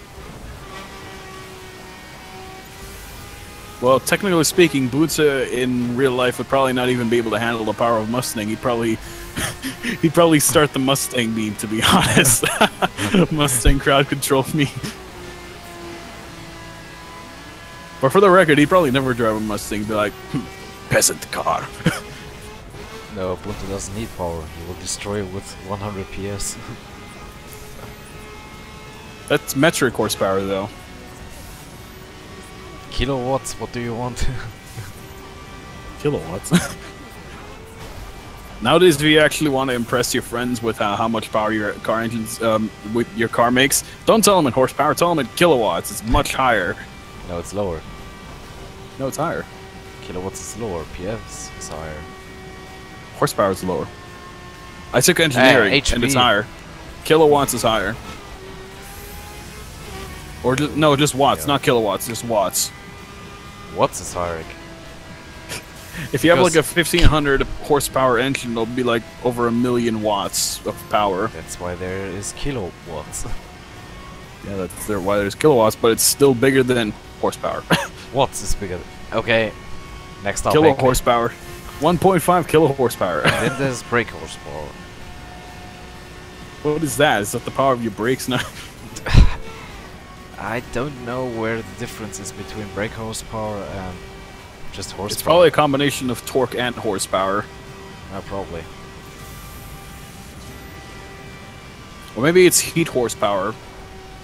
Well, technically speaking, Bunta in real life would probably not even be able to handle the power of Mustang. He'd probably start the Mustang meme, to be honest. Mustang crowd control me. But for the record, he'd probably never drive a Mustang. He'd be like, peasant car. No, Bunta doesn't need power. He will destroy it with 100 PS. That's metric horsepower, though. Kilowatts, what do you want? Kilowatts. Nowadays, if you actually want to impress your friends with how much power your car engines, with your car makes, don't tell them in horsepower. Tell them in kilowatts. It's much higher. No, it's lower. No, it's higher. Kilowatts is lower. PS is higher. Horsepower is lower. I took engineering, and it's higher. Kilowatts is higher. Or just watts, not kilowatts, just watts. Watts is higher. If you have like a 1500 horsepower engine, it'll be like over 1,000,000 watts of power. That's why there is kilowatts. Yeah, that's why there's kilowatts, but it's still bigger than horsepower. Watts is bigger. Okay, next topic. Kilo horsepower. 1.5 kilo horsepower. Then there's brake horsepower. What is that? Is that the power of your brakes now? I don't know where the difference is between brake horsepower and just horsepower. It's probably a combination of torque and horsepower. Probably. Or maybe it's heat horsepower.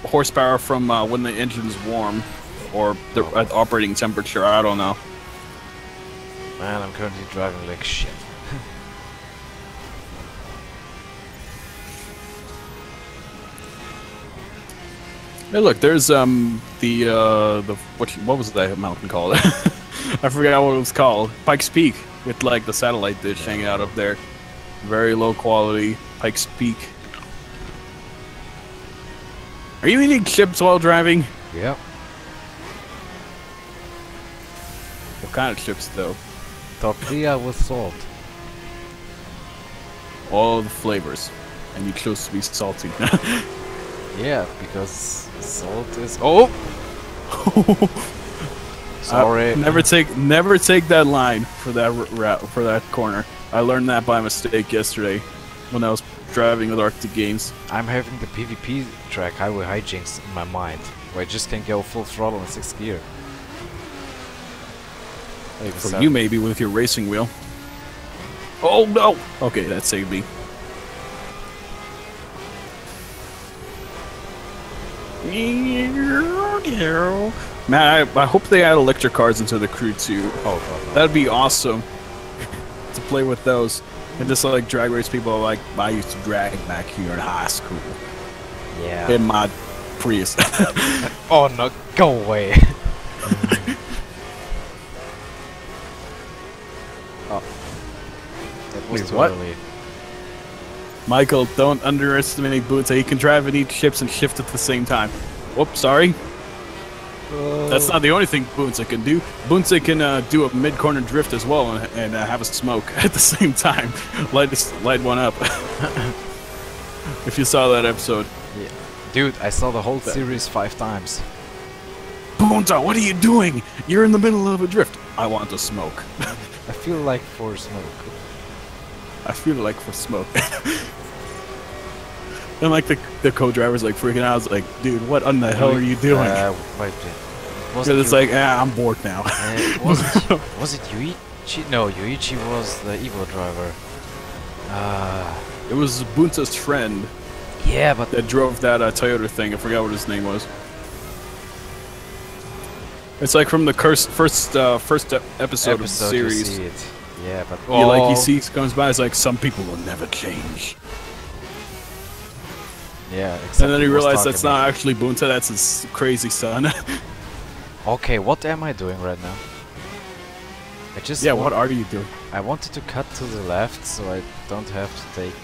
Horsepower from when the engine's warm. Or the at operating temperature, I don't know. Man, I'm currently driving like shit. Hey, look, there's what was that mountain called? I forgot what it was called. Pikes Peak, with like the satellite dish hanging out up there. Very low quality Pikes Peak. Are you eating chips while driving? Yep. What kind of chips, though? Tortilla with salt. All the flavors, and you chose to be salty. Yeah, because salt is. Oh. Sorry. Never take that line for that route for that corner. I learned that by mistake yesterday when I was driving with Arctic Games. I'm having the PvP track Highway Hijinks in my mind, where I just can go full throttle in 6th gear. For you, maybe with your racing wheel. Oh no! Okay, that saved me. Man, I hope they add electric cars into the crew too. Oh, God. That'd be awesome to play with those and just like drag race people like I used to drag back here in high school. Yeah. In my Prius. Oh no! Go away. Oh. That was too early. Michael, don't underestimate Boonta. He can drive and eat chips and shift at the same time. Whoops, sorry. That's not the only thing Boonta can do. Boonta can do a mid-corner drift as well and have a smoke at the same time. Light one up. If you saw that episode. Yeah. Dude, I saw the whole series 5 times. Boonta, what are you doing? You're in the middle of a drift. I want to smoke. I feel like for smoke. I feel like for smoke. And like the co-driver's like freaking out. I was like, dude, what in the hell are you doing? Because it's like, I'm bored now. Was it Yuichi? No, Yuichi was the Evo driver. It was Boonta's friend. Yeah, but that drove that Toyota thing. I forgot what his name was. It's like from the first episode of the series. You see it. Yeah, but he comes by. It's like some people will never change. Yeah, and then he realized that's not actually Boonta. That's his crazy son. Okay, what am I doing right now? What are you doing? I wanted to cut to the left so I don't have to take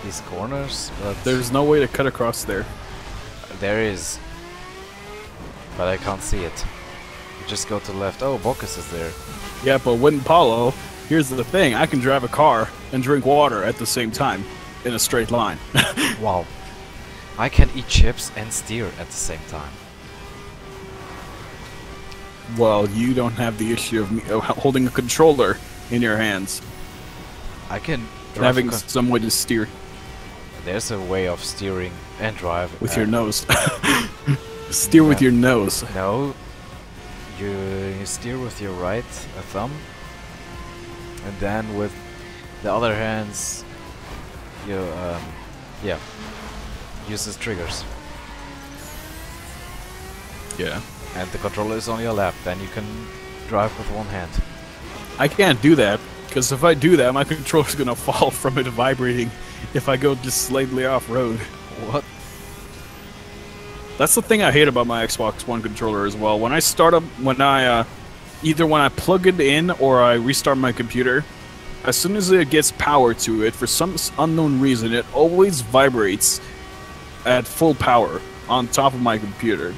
these corners, but there's no way to cut across there. There is, but I can't see it. You just go to the left. Oh, Bockus is there. Yeah, but Wind Paulo, here's the thing. I can drive a car and drink water at the same time in a straight line. Wow. I can eat chips and steer at the same time. Well, you don't have the issue of holding a controller in your hands. I can having some way to steer. There's a way of steering and drive with your nose. Steer with your nose. No. You steer with your right thumb, and then with the other hands, you uses triggers. Yeah. And the controller is on your lap, then you can drive with one hand. I can't do that, because if I do that, my controller's gonna fall from it vibrating if I go just slightly off-road. What? That's the thing I hate about my Xbox One controller as well. When I start up, either when I plug it in or I restart my computer, as soon as it gets power to it, for some unknown reason, it always vibrates at full power on top of my computer.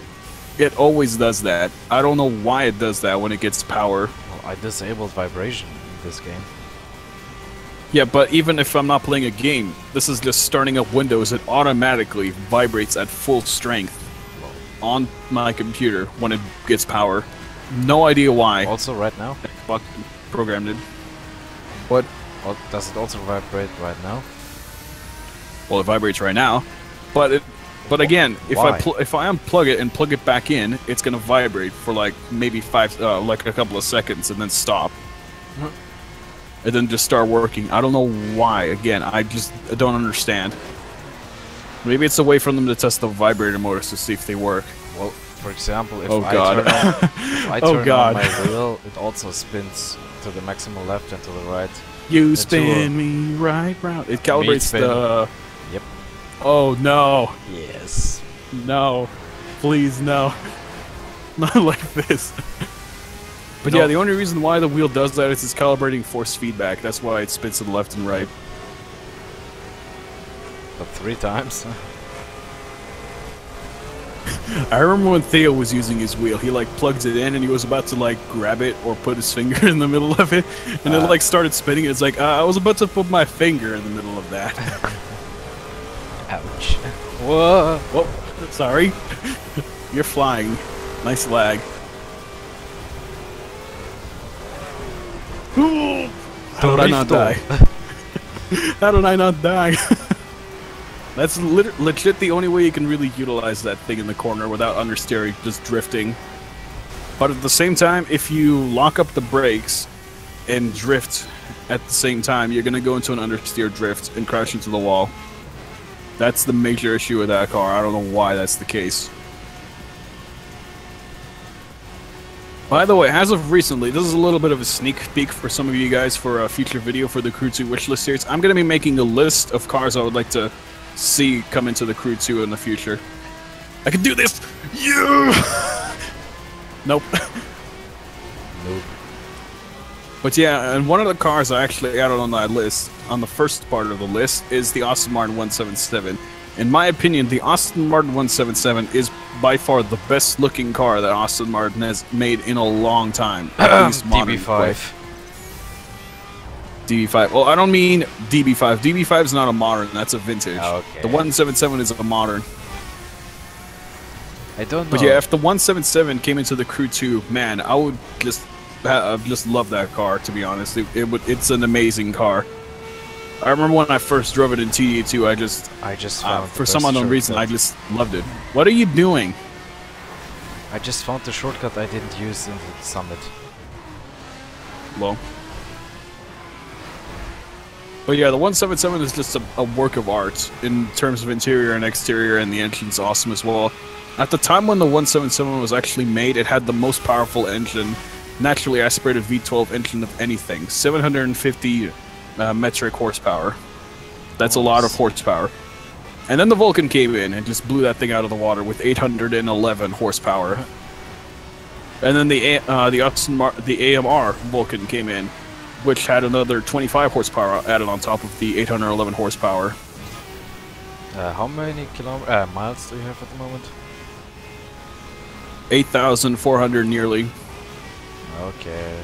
It always does that. I don't know why it does that when it gets power. Well, I disabled vibration in this game. Yeah, but even if I'm not playing a game, this is just starting up Windows, it automatically vibrates at full strength on my computer when it gets power. No idea why. Also right now? Xbox programmed it. What? Well, does it also vibrate right now? Well, it vibrates right now, but again, if Why? if I unplug it and plug it back in, it's gonna vibrate for like maybe like a couple of seconds and then stop, and then just start working. I don't know why. Again, I don't understand. Maybe it's a way for them to test the vibrator motors to see if they work. Well, for example, if Oh I God. turn on, if I Oh turn God. on my wheel, it also spins to the maximum left and to the right. You The spin me right round. It calibrates spin. the. Yep. Oh no. Yes. No, please no, not like this. But No. yeah, the only reason why the wheel does that is it's calibrating force feedback. That's why it spins to the left and right. But 3 times? I remember when Theo was using his wheel, he like plugs it in and he was about to like grab it or put his finger in the middle of it, and it like started spinning. It's like I was about to put my finger in the middle of that. Ouch. Whoa. Whoa, sorry. You're flying. Nice lag. How did I not die? How did I not die? That's legit the only way you can really utilize that thing in the corner without understeering, just drifting. But at the same time, if you lock up the brakes and drift at the same time, you're gonna go into an understeer drift and crash into the wall. That's the major issue with that car. I don't know why that's the case. By the way, as of recently, this is a little bit of a sneak peek for some of you guys for a future video for the Crew 2 wishlist series. I'm going to be making a list of cars I would like to see come into the Crew 2 in the future. I can do this! Yeah! Nope. Nope. But yeah, and one of the cars I actually added on that list, on the first part of the list, is the Aston Martin 177. In my opinion, the Aston Martin 177 is by far the best looking car that Aston Martin has made in a long time. At least modern. DB5. DB5. Well, I don't mean DB5. DB5 is not a modern, that's a vintage. Okay. The 177 is a modern. I don't know. But yeah, if the 177 came into the Crew 2, man, I would just love that car, to be honest. It's an amazing car. I remember when I first drove it in TD2, I just found for some unknown reason, I just loved it. What are you doing? I just found the shortcut I didn't use in the Summit. Well. But yeah, the 177 is just a work of art in terms of interior and exterior, and the engine's awesome as well. At the time when the 177 was actually made, it had the most powerful engine, naturally aspirated V12 engine of anything. 750 metric horsepower. That's a lot of horsepower. And then the Vulcan came in and just blew that thing out of the water with 811 horsepower. And then the AMR Vulcan came in, which had another 25 horsepower added on top of the 811 horsepower. How many miles do you have at the moment? 8,400 nearly. Okay.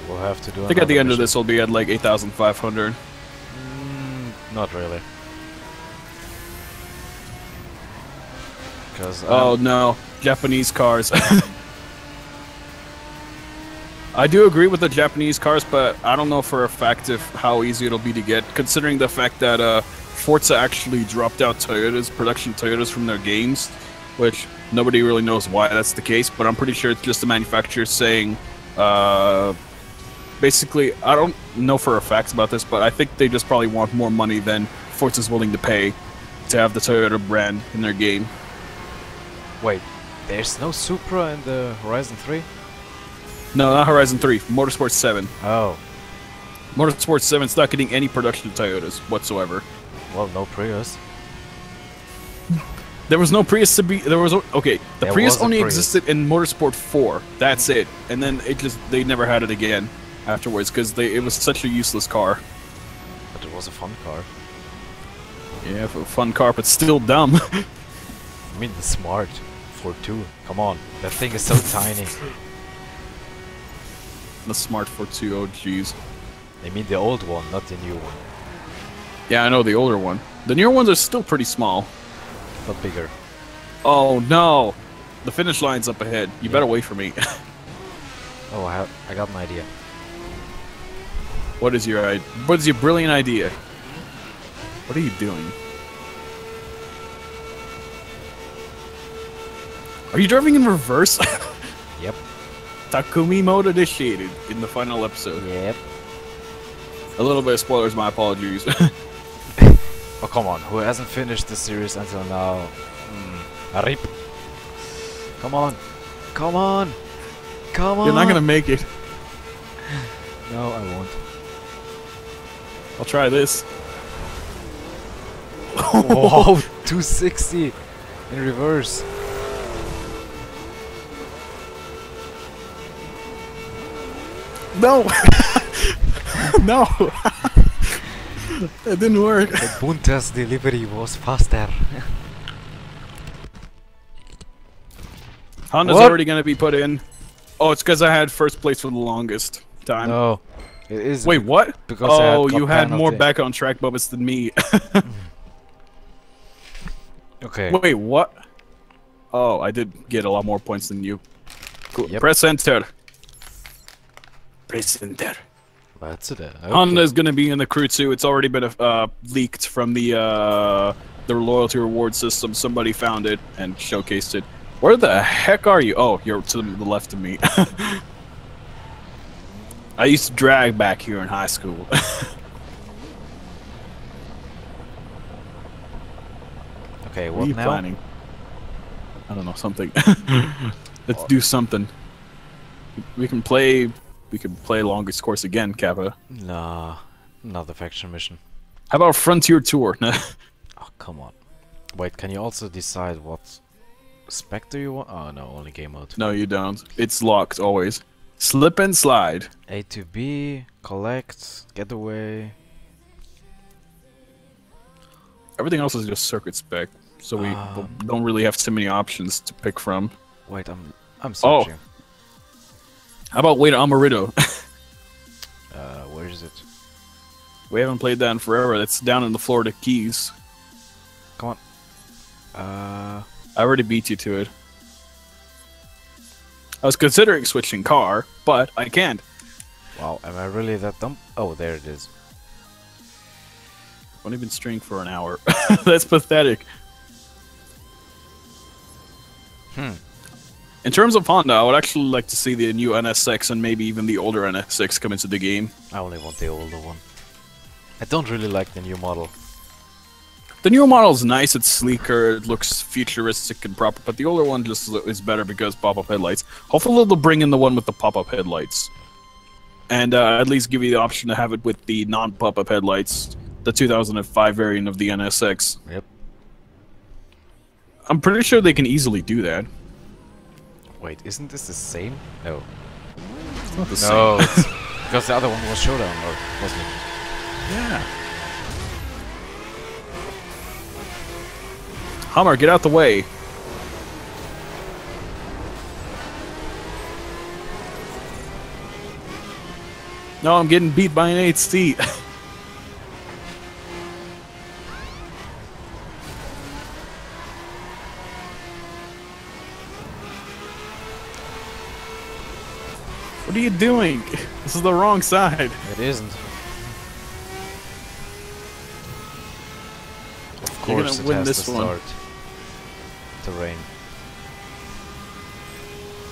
We'll have to do I think at the end of this, we'll be at like 8,500. Not really. Oh no, Japanese cars. I do agree with the Japanese cars, but I don't know for a fact how easy it'll be to get, considering the fact that Forza actually dropped out production Toyotas from their games, which nobody really knows why that's the case, but I'm pretty sure it's just the manufacturer saying, basically, I don't know for a fact about this, but I think they just probably want more money than Forza's willing to pay to have the Toyota brand in their game. Wait, There's no Supra in the Horizon 3? No, not Horizon 3. Motorsport 7. Oh. Motorsport 7's not getting any production Toyotas whatsoever. Well, no Prius. There was no Prius to be. There was okay. The There Prius was a only Prius. existed in Motorsport 4. That's it. And then they never had it again afterwards because it was such a useless car. But it was a fun car. Yeah, a fun car, but still dumb. I mean the Smart 4.2. Come on, that thing is so tiny. The Smart 4.2. Oh jeez. I mean the old one, not the new one. Yeah, I know the older one. The newer ones are still pretty small. But bigger. Oh no! The finish line's up ahead. You better wait for me. Oh, I got an idea. What is your brilliant idea? What are you doing? Are you driving in reverse? Yep. Takumi mode initiated in the final episode. Yep. A little bit of spoilers, my apologies. Oh, come on. Who hasn't finished the series until now? Rip. Come on. Come on. Come on. You're not gonna make it. No, I won't. I'll try this. Whoa, 260 in reverse. No! No! It didn't work. The Bunta's delivery was faster. Honda's What? already gonna be put in. Oh, it's because I had first place for the longest time. No, it is. Wait, what? Because I Oh, got you had more penalty. back on track moments than me. Okay. Wait, what? Oh, I did get a lot more points than you. Cool. Yep. Press enter. Press enter. That's it. Okay. Honda's gonna be in the crew too. It's already been leaked from the loyalty reward system. Somebody found it and showcased it. Where the heck are you? Oh, you're to the left of me. I used to drag back here in high school. Okay, What what are you now? planning? I don't know, something. Let's do something. We can play longest course again, Kappa. Nah, another faction mission. How about Frontier Tour? Oh, come on. Wait, can you also decide what spec do you want? Oh, no, only game mode. No, you don't. It's locked always. Slip and slide. A to B, collect, getaway. Everything else is just circuit spec, so we don't really have too many options to pick from. Wait, I'm searching. How about Wait Amarillo? Where is it? We haven't played that in forever. That's down in the Florida Keys. Come on. I already beat you to it. I was considering switching car, but I can't. Wow, am I really that dumb? Oh, there it is. I've only been streaming for an hour. That's pathetic. In terms of Honda, I would actually like to see the new NSX and maybe even the older NSX come into the game. I only want the older one. I don't really like the new model. The newer model is nice, it's sleeker, it looks futuristic and proper, but the older one just is better because pop-up headlights. Hopefully they'll bring in the one with the pop-up headlights. And at least give you the option to have it with the non-pop-up headlights, the 2005 variant of the NSX. Yep. I'm pretty sure they can easily do that. Wait, isn't this the same? No. It's not the No, same. it's because the other one was Showdown, or wasn't it? Yeah. Hummer, get out the way. No, I'm getting beat by an 8 seat. What are you doing? This is the wrong side. It isn't. Of You're course gonna it win has this to one. start. The rain.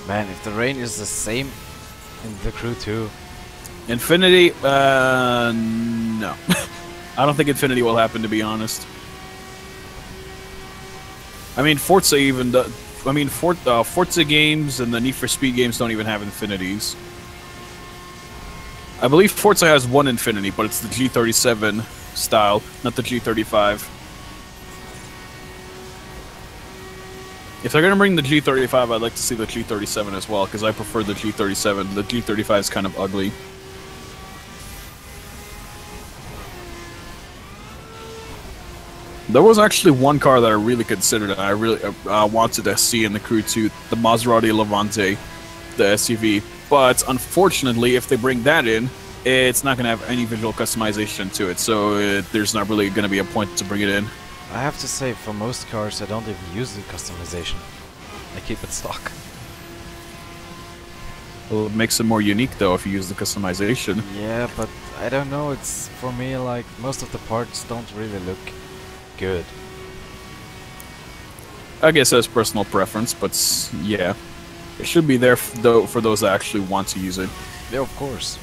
Man, if the rain is the same in the crew too. Infinity? No. I don't think Infinity will happen, to be honest. I mean, Forza I mean, Forza games and the Need for Speed games don't even have infinities. I believe Forza has one infinity, but it's the G37 style, not the G35. If they're gonna bring the G35, I'd like to see the G37 as well, because I prefer the G37. The G35 is kind of ugly. There was actually one car that I really considered and I really wanted to see in the Crew 2, the Maserati Levante, the SUV. But unfortunately, if they bring that in, it's not going to have any visual customization to it, so there's not really going to be a point to bring it in. I have to say, for most cars, I don't even use the customization. I keep it stock. Well, it makes it more unique, though, if you use the customization. Yeah, but I don't know, it's, for me, like, most of the parts don't really look good. I guess that's personal preference, but yeah. It should be there, though, for those that actually want to use it. Yeah, of course.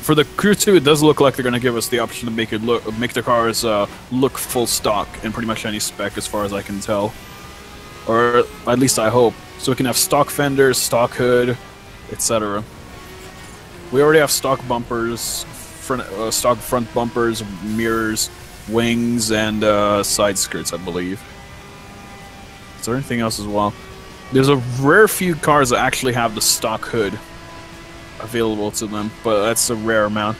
For the Crew 2, it does look like they're going to give us the option to make the cars look full stock in pretty much any spec, as far as I can tell, or at least I hope. So we can have stock fenders, stock hood, etc. We already have stock bumpers, stock front bumpers, mirrors, wings, and side skirts, I believe. Is there anything else as well? There's a rare few cars that actually have the stock hood available to them, but that's a rare amount.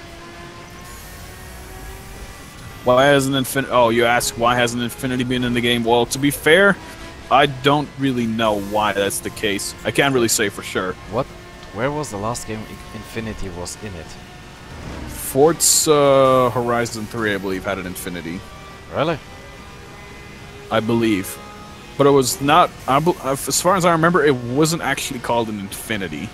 Why hasn't Infinity... Oh, you ask why hasn't Infinity been in the game? Well, to be fair, I don't really know why that's the case. I can't really say for sure. What? Where was the last game Infinity was in it? Forza Horizon 3, I believe, had an Infinity. Really? I believe. But it was not... as far as I remember, it wasn't actually called an Infinity.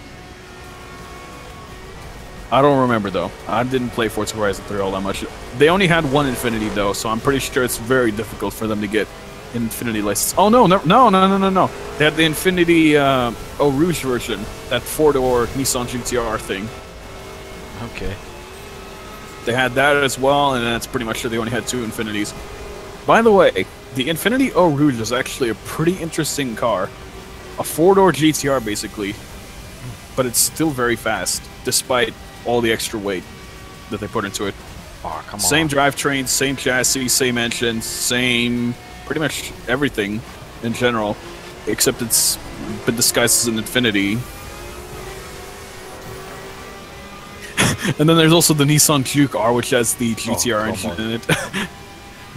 I don't remember, though. I didn't play Forza Horizon 3 all that much. They only had one Infinity, though, so I'm pretty sure it's very difficult for them to get an Infinity license. Oh, no. They had the Infinity Eau Rouge version, that four-door Nissan GTR thing. Okay. They had that as well, and that's pretty much sure they only had two Infinities. By the way, the Infinity Eau Rouge is actually a pretty interesting car. A four-door GTR, basically. But it's still very fast, despite all the extra weight that they put into it. Oh, come on. Same drivetrain, same chassis, same engine, same pretty much everything in general, except it's been disguised as an Infinity. And then there's also the Nissan Juke R, which has the GTR engine in it.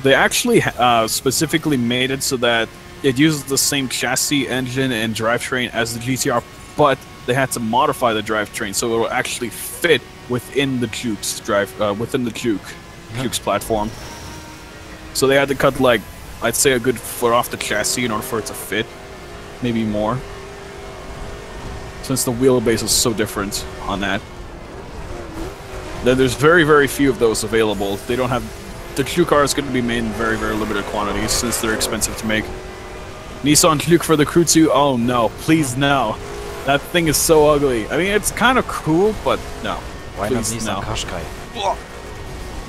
They actually specifically made it so that it uses the same chassis, engine, and drivetrain as the GTR, but they had to modify the drivetrain so it will actually fit within the Juke's Juke's platform. So they had to cut, like, I'd say a good foot off the chassis in order for it to fit, maybe more, since the wheelbase is so different on that. Then there's very, very few of those available. They don't have... The Juke car is going to be made in very, very limited quantities since they're expensive to make. Nissan Juke for the Crew 2? Oh no, please no. That thing is so ugly. I mean, it's kind of cool, but no. Why not Nissan Qashqai?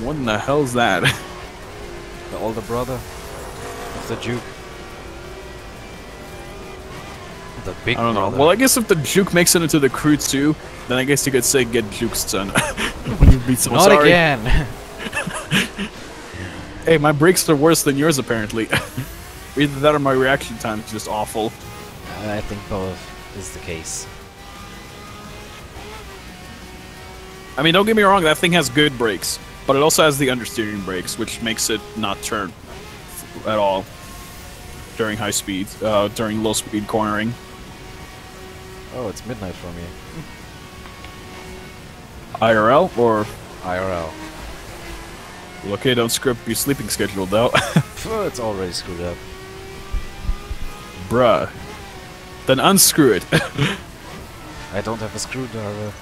What in the hell's that? The older brother of the Juke. The big I don't know. brother. Well, I guess if the Juke makes it into the Crew 2, then I guess you could say get Juke's son. You'd be so Not sorry. again! Hey, my brakes are worse than yours, apparently. Either that or my reaction time is just awful. I think both is the case. I mean, don't get me wrong, that thing has good brakes, but it also has the understeering brakes, which makes it not turn at all during high speed, during low speed cornering. Oh, it's midnight for me. IRL or IRL. Well, okay, don't screw up your sleeping schedule, though. It's already screwed up. Bruh. Then unscrew it. I don't have a screwdriver.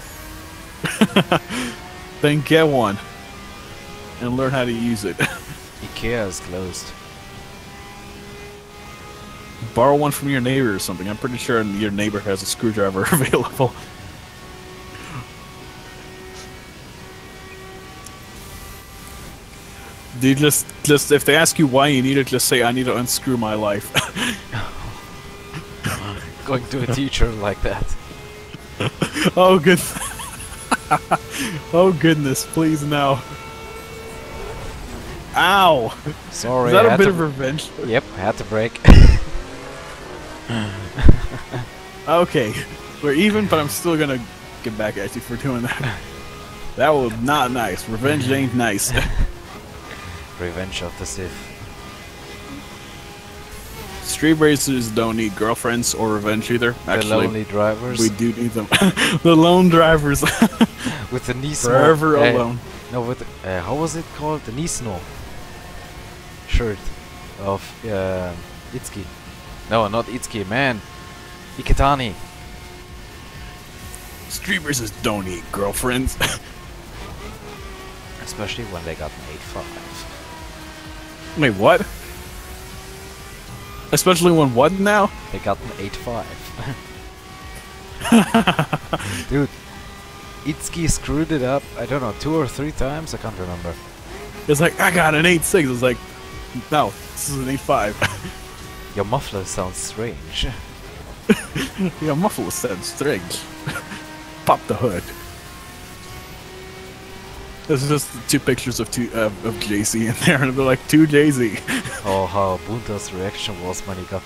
Then get one. And learn how to use it. IKEA is closed. Borrow one from your neighbor or something. I'm pretty sure your neighbor has a screwdriver available. Dude, just if they ask you why you need it, just say I need to unscrew my life. going to a teacher like that. Oh good. Oh goodness! Please no. Ow! Sorry. Is that a bit of revenge? Yep, I had to break. Okay, we're even, but I'm still gonna get back at you for doing that. That was not nice. Revenge ain't nice. Revenge of the Sith. Street racers don't need girlfriends or revenge either. Actually, the lonely drivers. we do need them. The lone drivers. With the knee Forever alone. No, with the, how was it called? The Nisno shirt of Itsuki. No, not Itsuki, man. Iketani. Street racers don't need girlfriends. Especially when they got an 8.5. Wait, what? Especially when what now? They got an 8.5. Dude, Itsuki screwed it up, I don't know, 2 or 3 times? I can't remember. It's like, I got an 8.6. It's like, no, this is an 8.5. Your muffler sounds strange. Your muffler sounds strange. Pop the hood. This is just 2 pictures of JC in there, and they're like, 2 JZ. Oh, how Bunta's reaction was when he got...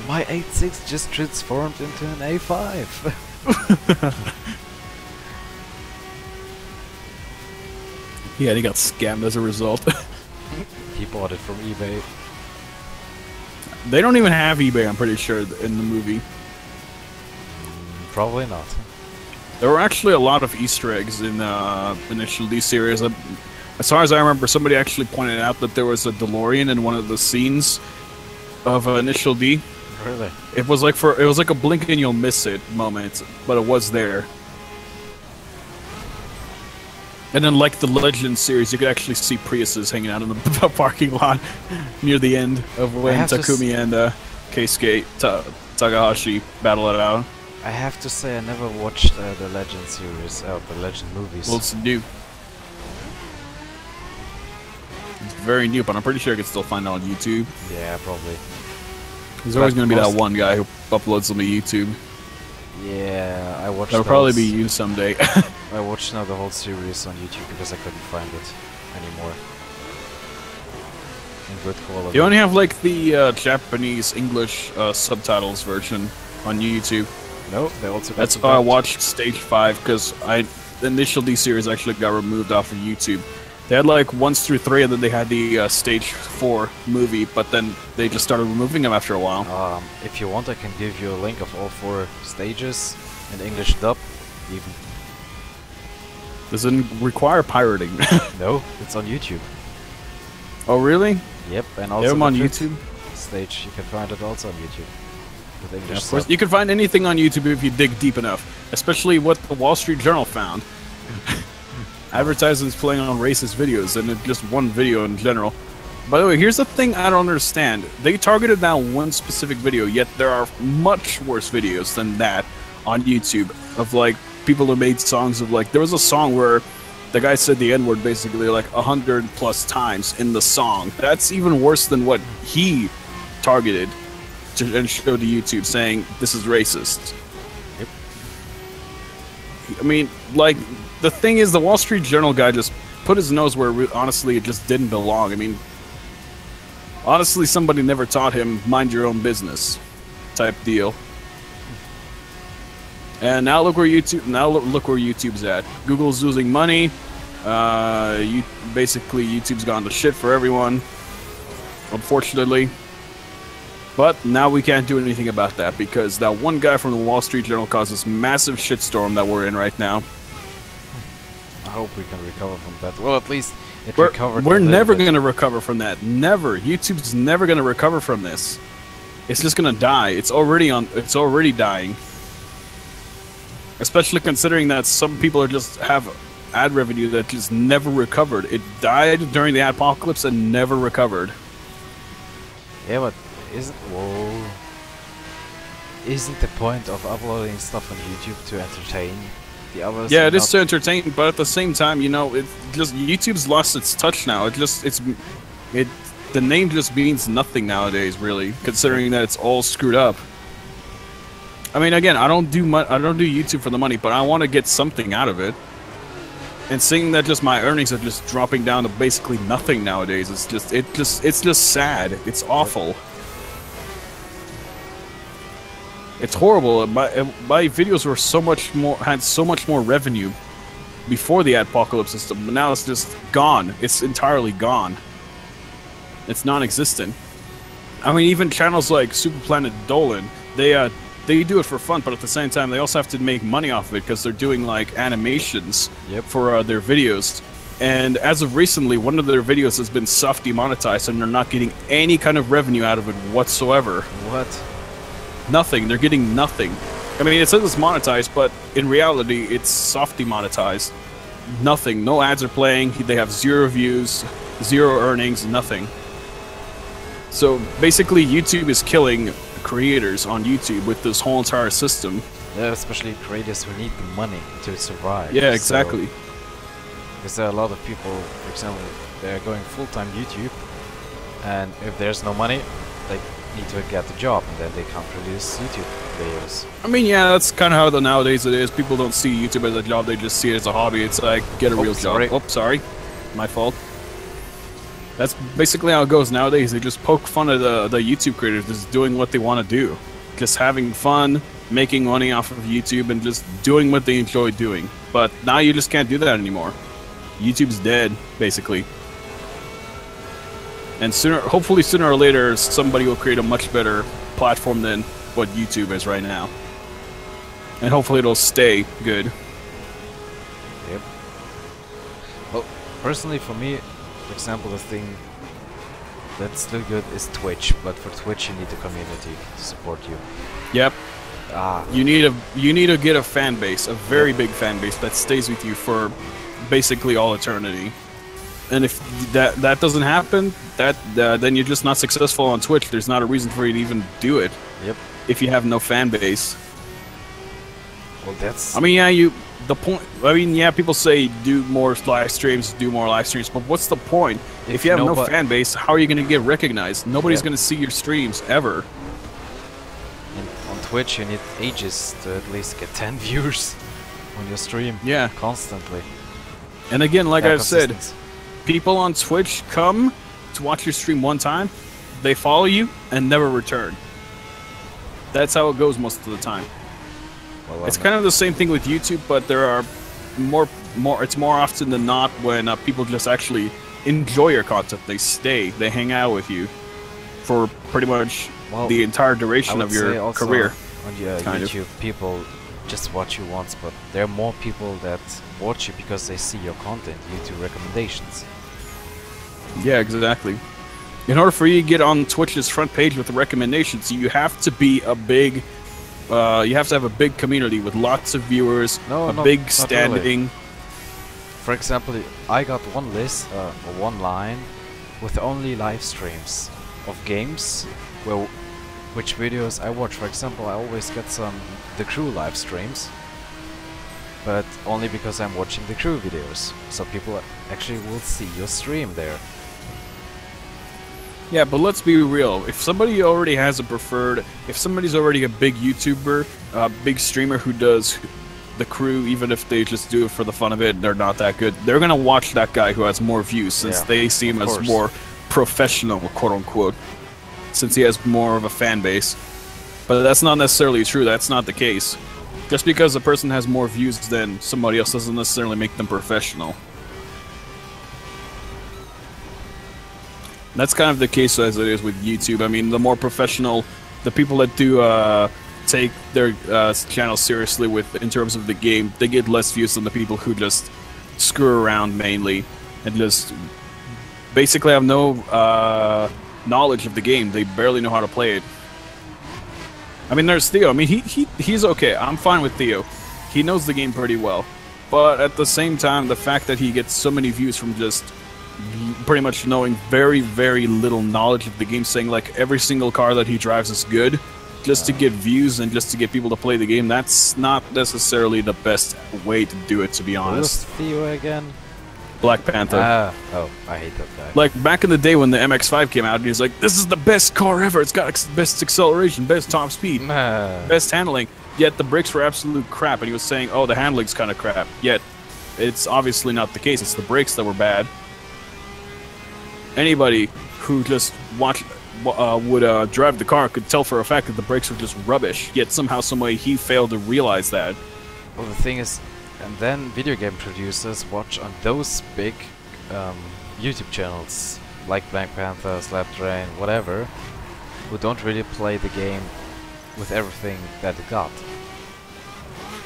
my 8.6 just transformed into an A5. Yeah, he got scammed as a result. He bought it from eBay. They don't even have eBay, I'm pretty sure, in the movie. Probably not. There were actually a lot of Easter eggs in Initial D series. As far as I remember, somebody actually pointed out that there was a DeLorean in one of the scenes of Initial D. Really? It was like a blink and you'll miss it moment, but it was there. And then, like the Legend series, you could actually see Priuses hanging out in the parking lot near the end of when Takumi and Keisuke Takahashi battle it out. I have to say, I never watched the Legend series, the Legend movies. Well, it's new. It's very new, but I'm pretty sure I can still find it on YouTube. Yeah, probably. There's always going to be that one guy who uploads them to YouTube. Yeah, I watched. That'll probably be you someday. I watched now the whole series on YouTube because I couldn't find it anymore. In good quality. You only have like the Japanese English subtitles version on YouTube. No, they also. That's how I watched Stage 5 because the Initial D series actually got removed off of YouTube. They had like 1 through 3, and then they had the Stage 4 movie, but then they just started removing them after a while. If you want, I can give you a link of all 4 stages in English dub, even. Doesn't require pirating. No, it's on YouTube. Oh, really? Yep, and also they're on YouTube. Stage, you can find it also on YouTube. With English yeah, of course, you can find anything on YouTube if you dig deep enough, especially what the Wall Street Journal found. Advertisements playing on racist videos, and it's just one video in general. By the way, here's the thing I don't understand. They targeted that one specific video, yet there are much worse videos than that on YouTube of like people who made songs of like there was a song where the guy said the N-word basically like 100+ times in the song. That's even worse than what he targeted and showed to YouTube saying this is racist. Yep. I mean, like, the thing is, the Wall Street Journal guy just put his nose where, honestly, it just didn't belong. I mean, honestly, somebody never taught him mind your own business type deal. And now look where YouTube's at. Google's losing money. Basically, YouTube's gone to shit for everyone, unfortunately. But now we can't do anything about that because that one guy from the Wall Street Journal caused this massive shitstorm that we're in right now. I hope we can recover from that. Well, at least it we're recovered. We're never going to recover from that. Never. YouTube's never going to recover from this. It's just going to die. It's already dying. Especially considering that some people just have ad revenue that just never recovered. It died during the apocalypse and never recovered. Yeah, but isn't the point of uploading stuff on YouTube to entertain the others? Yeah, it is to entertain, but at the same time, you know, it just YouTube's lost its touch now. The name just means nothing nowadays, really, considering that it's all screwed up. I mean, again, I don't do YouTube for the money, but I want to get something out of it. And seeing that just my earnings are just dropping down to basically nothing nowadays, it's just sad. It's awful. It's horrible. My videos were had so much more revenue before the adpocalypse system, but now it's just gone. It's entirely gone. It's non-existent. I mean, even channels like Super Planet Dolan, they do it for fun, but at the same time, they also have to make money off of it because they're doing like animations for their videos. And as of recently, one of their videos has been soft demonetized, and they're not getting any kind of revenue out of it whatsoever. What? Nothing. They're getting nothing. I mean, it says it's monetized, but in reality, it's soft demonetized. Nothing. No ads are playing. They have 0 views, 0 earnings, nothing. So basically, YouTube is killing creators on YouTube with this whole entire system. Yeah, especially creators who need the money to survive. Yeah, exactly. Because there are a lot of people, for example, they're going full-time YouTube, and if there's no money, they need to get a job, and then they can't produce YouTube videos. I mean, yeah, that's kind of how nowadays it is. People don't see YouTube as a job; they just see it as a hobby. It's like, get a real job. Oh, sorry, my fault. That's basically how it goes nowadays. They just poke fun at the YouTube creators just doing what they want to do, just having fun, making money off of YouTube, and just doing what they enjoy doing. But now you just can't do that anymore. YouTube's dead, basically. And hopefully sooner or later, somebody will create a much better platform than what YouTube is right now. And hopefully it'll stay good. Yep. Well, personally for me, for example, the thing that's still good is Twitch, but for Twitch you need a community to support you. Yep. You need to get a fan base, a very big fan base that stays with you for basically all eternity. And if that doesn't happen, then you're just not successful on Twitch. There's not a reason for you to even do it. Yep. If you have no fan base. Well, that's. I mean, yeah, the point. I mean, yeah, people say do more live streams, but what's the point? If you have no fan base, how are you going to get recognized? Nobody's going to see your streams ever. And on Twitch, you need ages to at least get 10 viewers on your stream. Yeah. Constantly. And again, like I've said, people on Twitch come to watch your stream one time, they follow you, and never return. That's how it goes most of the time. Well, it's kind of the same thing with YouTube, but there are it's more often than not when people just actually enjoy your content. They stay, they hang out with you for pretty much the entire duration of your career. On YouTube, people just watch you once, but there are more people that watch you because they see your content, YouTube recommendations. Yeah, exactly. In order for you to get on Twitch's front page with the recommendations, you have to be a big, you have to have a big community with lots of viewers, big standing. Really. For example, I got one list, or one line, with only live streams of games, which videos I watch. For example, I always get some The Crew live streams, but only because I'm watching The Crew videos, so people actually will see your stream there. Yeah, but let's be real. If somebody already has a preferred, if somebody's already a big YouTuber, a big streamer who does The Crew, even if they just do it for the fun of it, they're not that good, they're gonna watch that guy who has more views, since they see him as more professional, quote-unquote, since he has more of a fan base. But that's not necessarily true. That's not the case. Just because a person has more views than somebody else doesn't necessarily make them professional. That's kind of the case as it is with YouTube. I mean, the more professional, the people that do take their channel seriously in terms of the game, they get less views than the people who just screw around mainly and just basically have no knowledge of the game. They barely know how to play it. I mean, there's Theo. I mean, he's okay. I'm fine with Theo. He knows the game pretty well. But at the same time, the fact that he gets so many views from just pretty much knowing very, very little knowledge of the game, saying like every single car that he drives is good, just to get views and just to get people to play the game, that's not necessarily the best way to do it, to be honest. Who's Theo again? Black Panther. Oh, I hate that guy. Like back in the day when the MX-5 came out, and he was like, "This is the best car ever. It's got best acceleration, best top speed, best handling." Yet the brakes were absolute crap, and he was saying, "Oh, the handling's kind of crap." Yet it's obviously not the case. It's the brakes that were bad. Anybody who just would drive the car could tell for a fact that the brakes were just rubbish. Yet somehow, someway, he failed to realize that. Well, the thing is, and then video game producers watch on those big YouTube channels like Black Panther, Slap Train, whatever, who don't really play the game with everything that it got.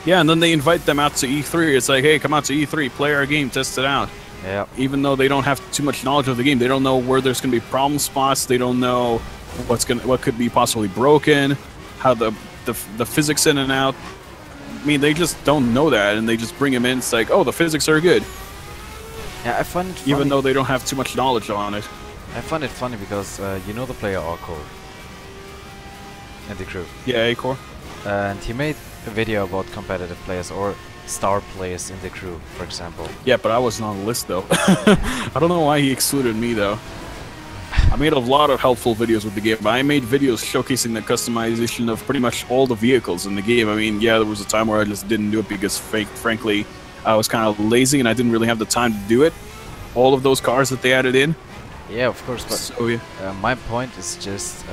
Yeah, and then they invite them out to E3. It's like, hey, come out to E3, play our game, test it out. Yeah. Even though they don't have too much knowledge of the game, they don't know where there's going to be problem spots. They don't know what could be possibly broken, how the physics in and out. I mean, they just don't know that, and they just bring them in. It's like, oh, the physics are good. Yeah, I find it funny. Even though they don't have too much knowledge on it. I find it funny because you know the player Arcor in the crew. Yeah, Acor. And he made a video about competitive players or star players in the crew, for example. Yeah, but I wasn't on the list, though. I don't know why he excluded me, though. I made a lot of helpful videos with the game. I made videos showcasing the customization of pretty much all the vehicles in the game. I mean, yeah, there was a time where I just didn't do it because, frankly, I was kind of lazy and I didn't really have the time to do it. All of those cars that they added in. Yeah, of course, but so, yeah. My point is just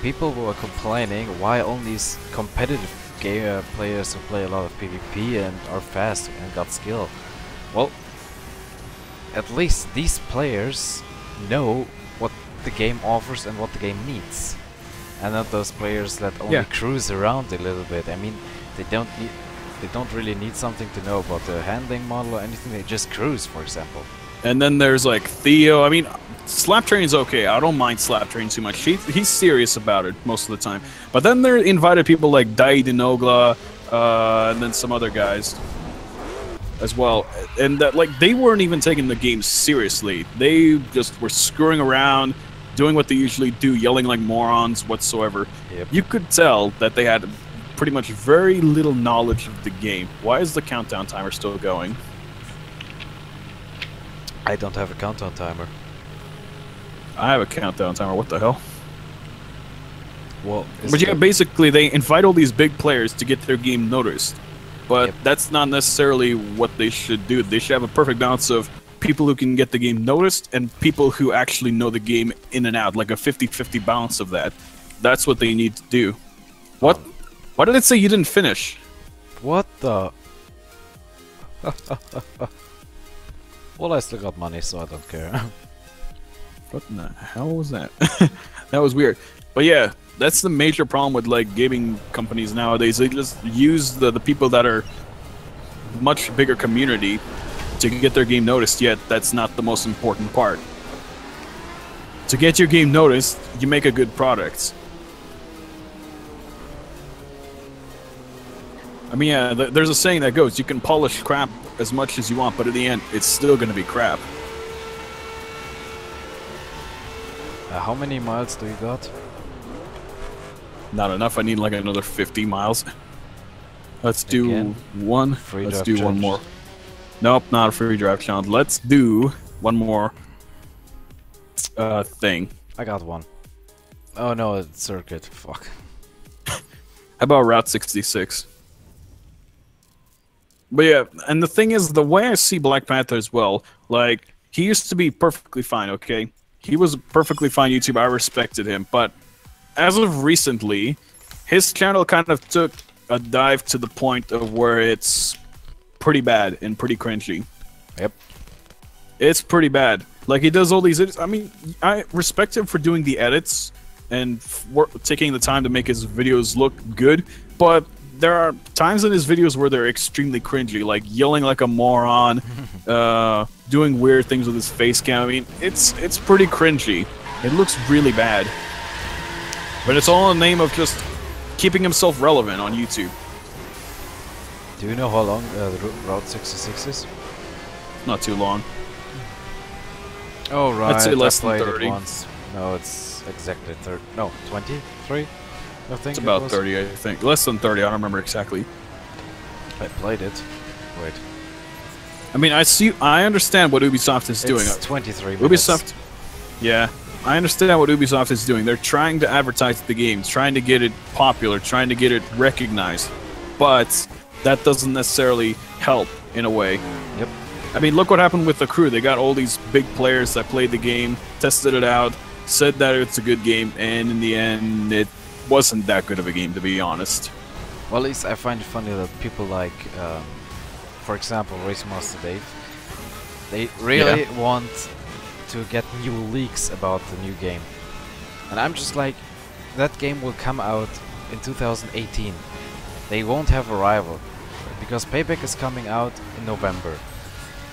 people who are complaining why only these competitive game players who play a lot of PvP and are fast and got skill. Well, at least these players know what the game offers and what the game needs, and not those players that only cruise around a little bit. I mean, they don't really need something to know about the handling model or anything. They just cruise, for example. And then there's like Theo. I mean, Slap Train's okay. I don't mind Slap Train too much. He's serious about it most of the time. But then they invited people like Dai Dinogla, and then some other guys as well. And that, like, they weren't even taking the game seriously. They just were screwing around, doing what they usually do, yelling like morons whatsoever. Yep. You could tell that they had pretty much very little knowledge of the game. Why is the countdown timer still going? I don't have a countdown timer. I have a countdown timer. What the hell? Well, but yeah, basically they invite all these big players to get their game noticed. But that's not necessarily what they should do. They should have a perfect balance of people who can get the game noticed and people who actually know the game in and out, like a 50-50 balance of that. That's what they need to do. What? Why did it say you didn't finish? What the? Well, I still got money, so I don't care. What in the hell was that? That was weird. But yeah, that's the major problem with like gaming companies nowadays. They just use the people that are much bigger community to get their game noticed, yet that's not the most important part. To get your game noticed, you make a good product. I mean, yeah, there's a saying that goes, you can polish crap as much as you want, but in the end, it's still going to be crap. How many miles do you got? Not enough. I need like another 50 miles. Let's do one. Let's do one more. Nope, not a free drive challenge. Let's do one more thing. I got one. Oh no, it's circuit. Fuck. How about Route 66? But yeah, and the thing is, the way I see Black Panther as well, like, he used to be perfectly fine, okay? He was a perfectly fine YouTuber, I respected him, but as of recently, his channel kind of took a dive to the point of where it's pretty bad and pretty cringy. Yep. It's pretty bad. Like, he does all these edits. I mean, I respect him for doing the edits and taking the time to make his videos look good, but there are times in his videos where they're extremely cringy, like yelling like a moron, doing weird things with his face cam. I mean, it's pretty cringy. It looks really bad. But it's all in the name of just keeping himself relevant on YouTube. Do you know how long the Route 66 is? Not too long. Oh, right. I'd say less than I played 30. it once. No, it's exactly 30. No, 23? I think it's about 30, I think. Less than 30, I don't remember exactly. I played it. Wait. I mean, I understand what Ubisoft is doing. It's 23 minutes. Ubisoft, yeah, I understand what Ubisoft is doing. They're trying to advertise the game, trying to get it popular, trying to get it recognized, but that doesn't necessarily help in a way. Yep. I mean, look what happened with The Crew. They got all these big players that played the game, tested it out, said that it's a good game, and in the end, it wasn't that good of a game, to be honest. Well, at least I find it funny that people like, for example, Racing Master Dave, they really want to get new leaks about the new game. And I'm just like, that game will come out in 2018. They won't have a rival, because Payback is coming out in November.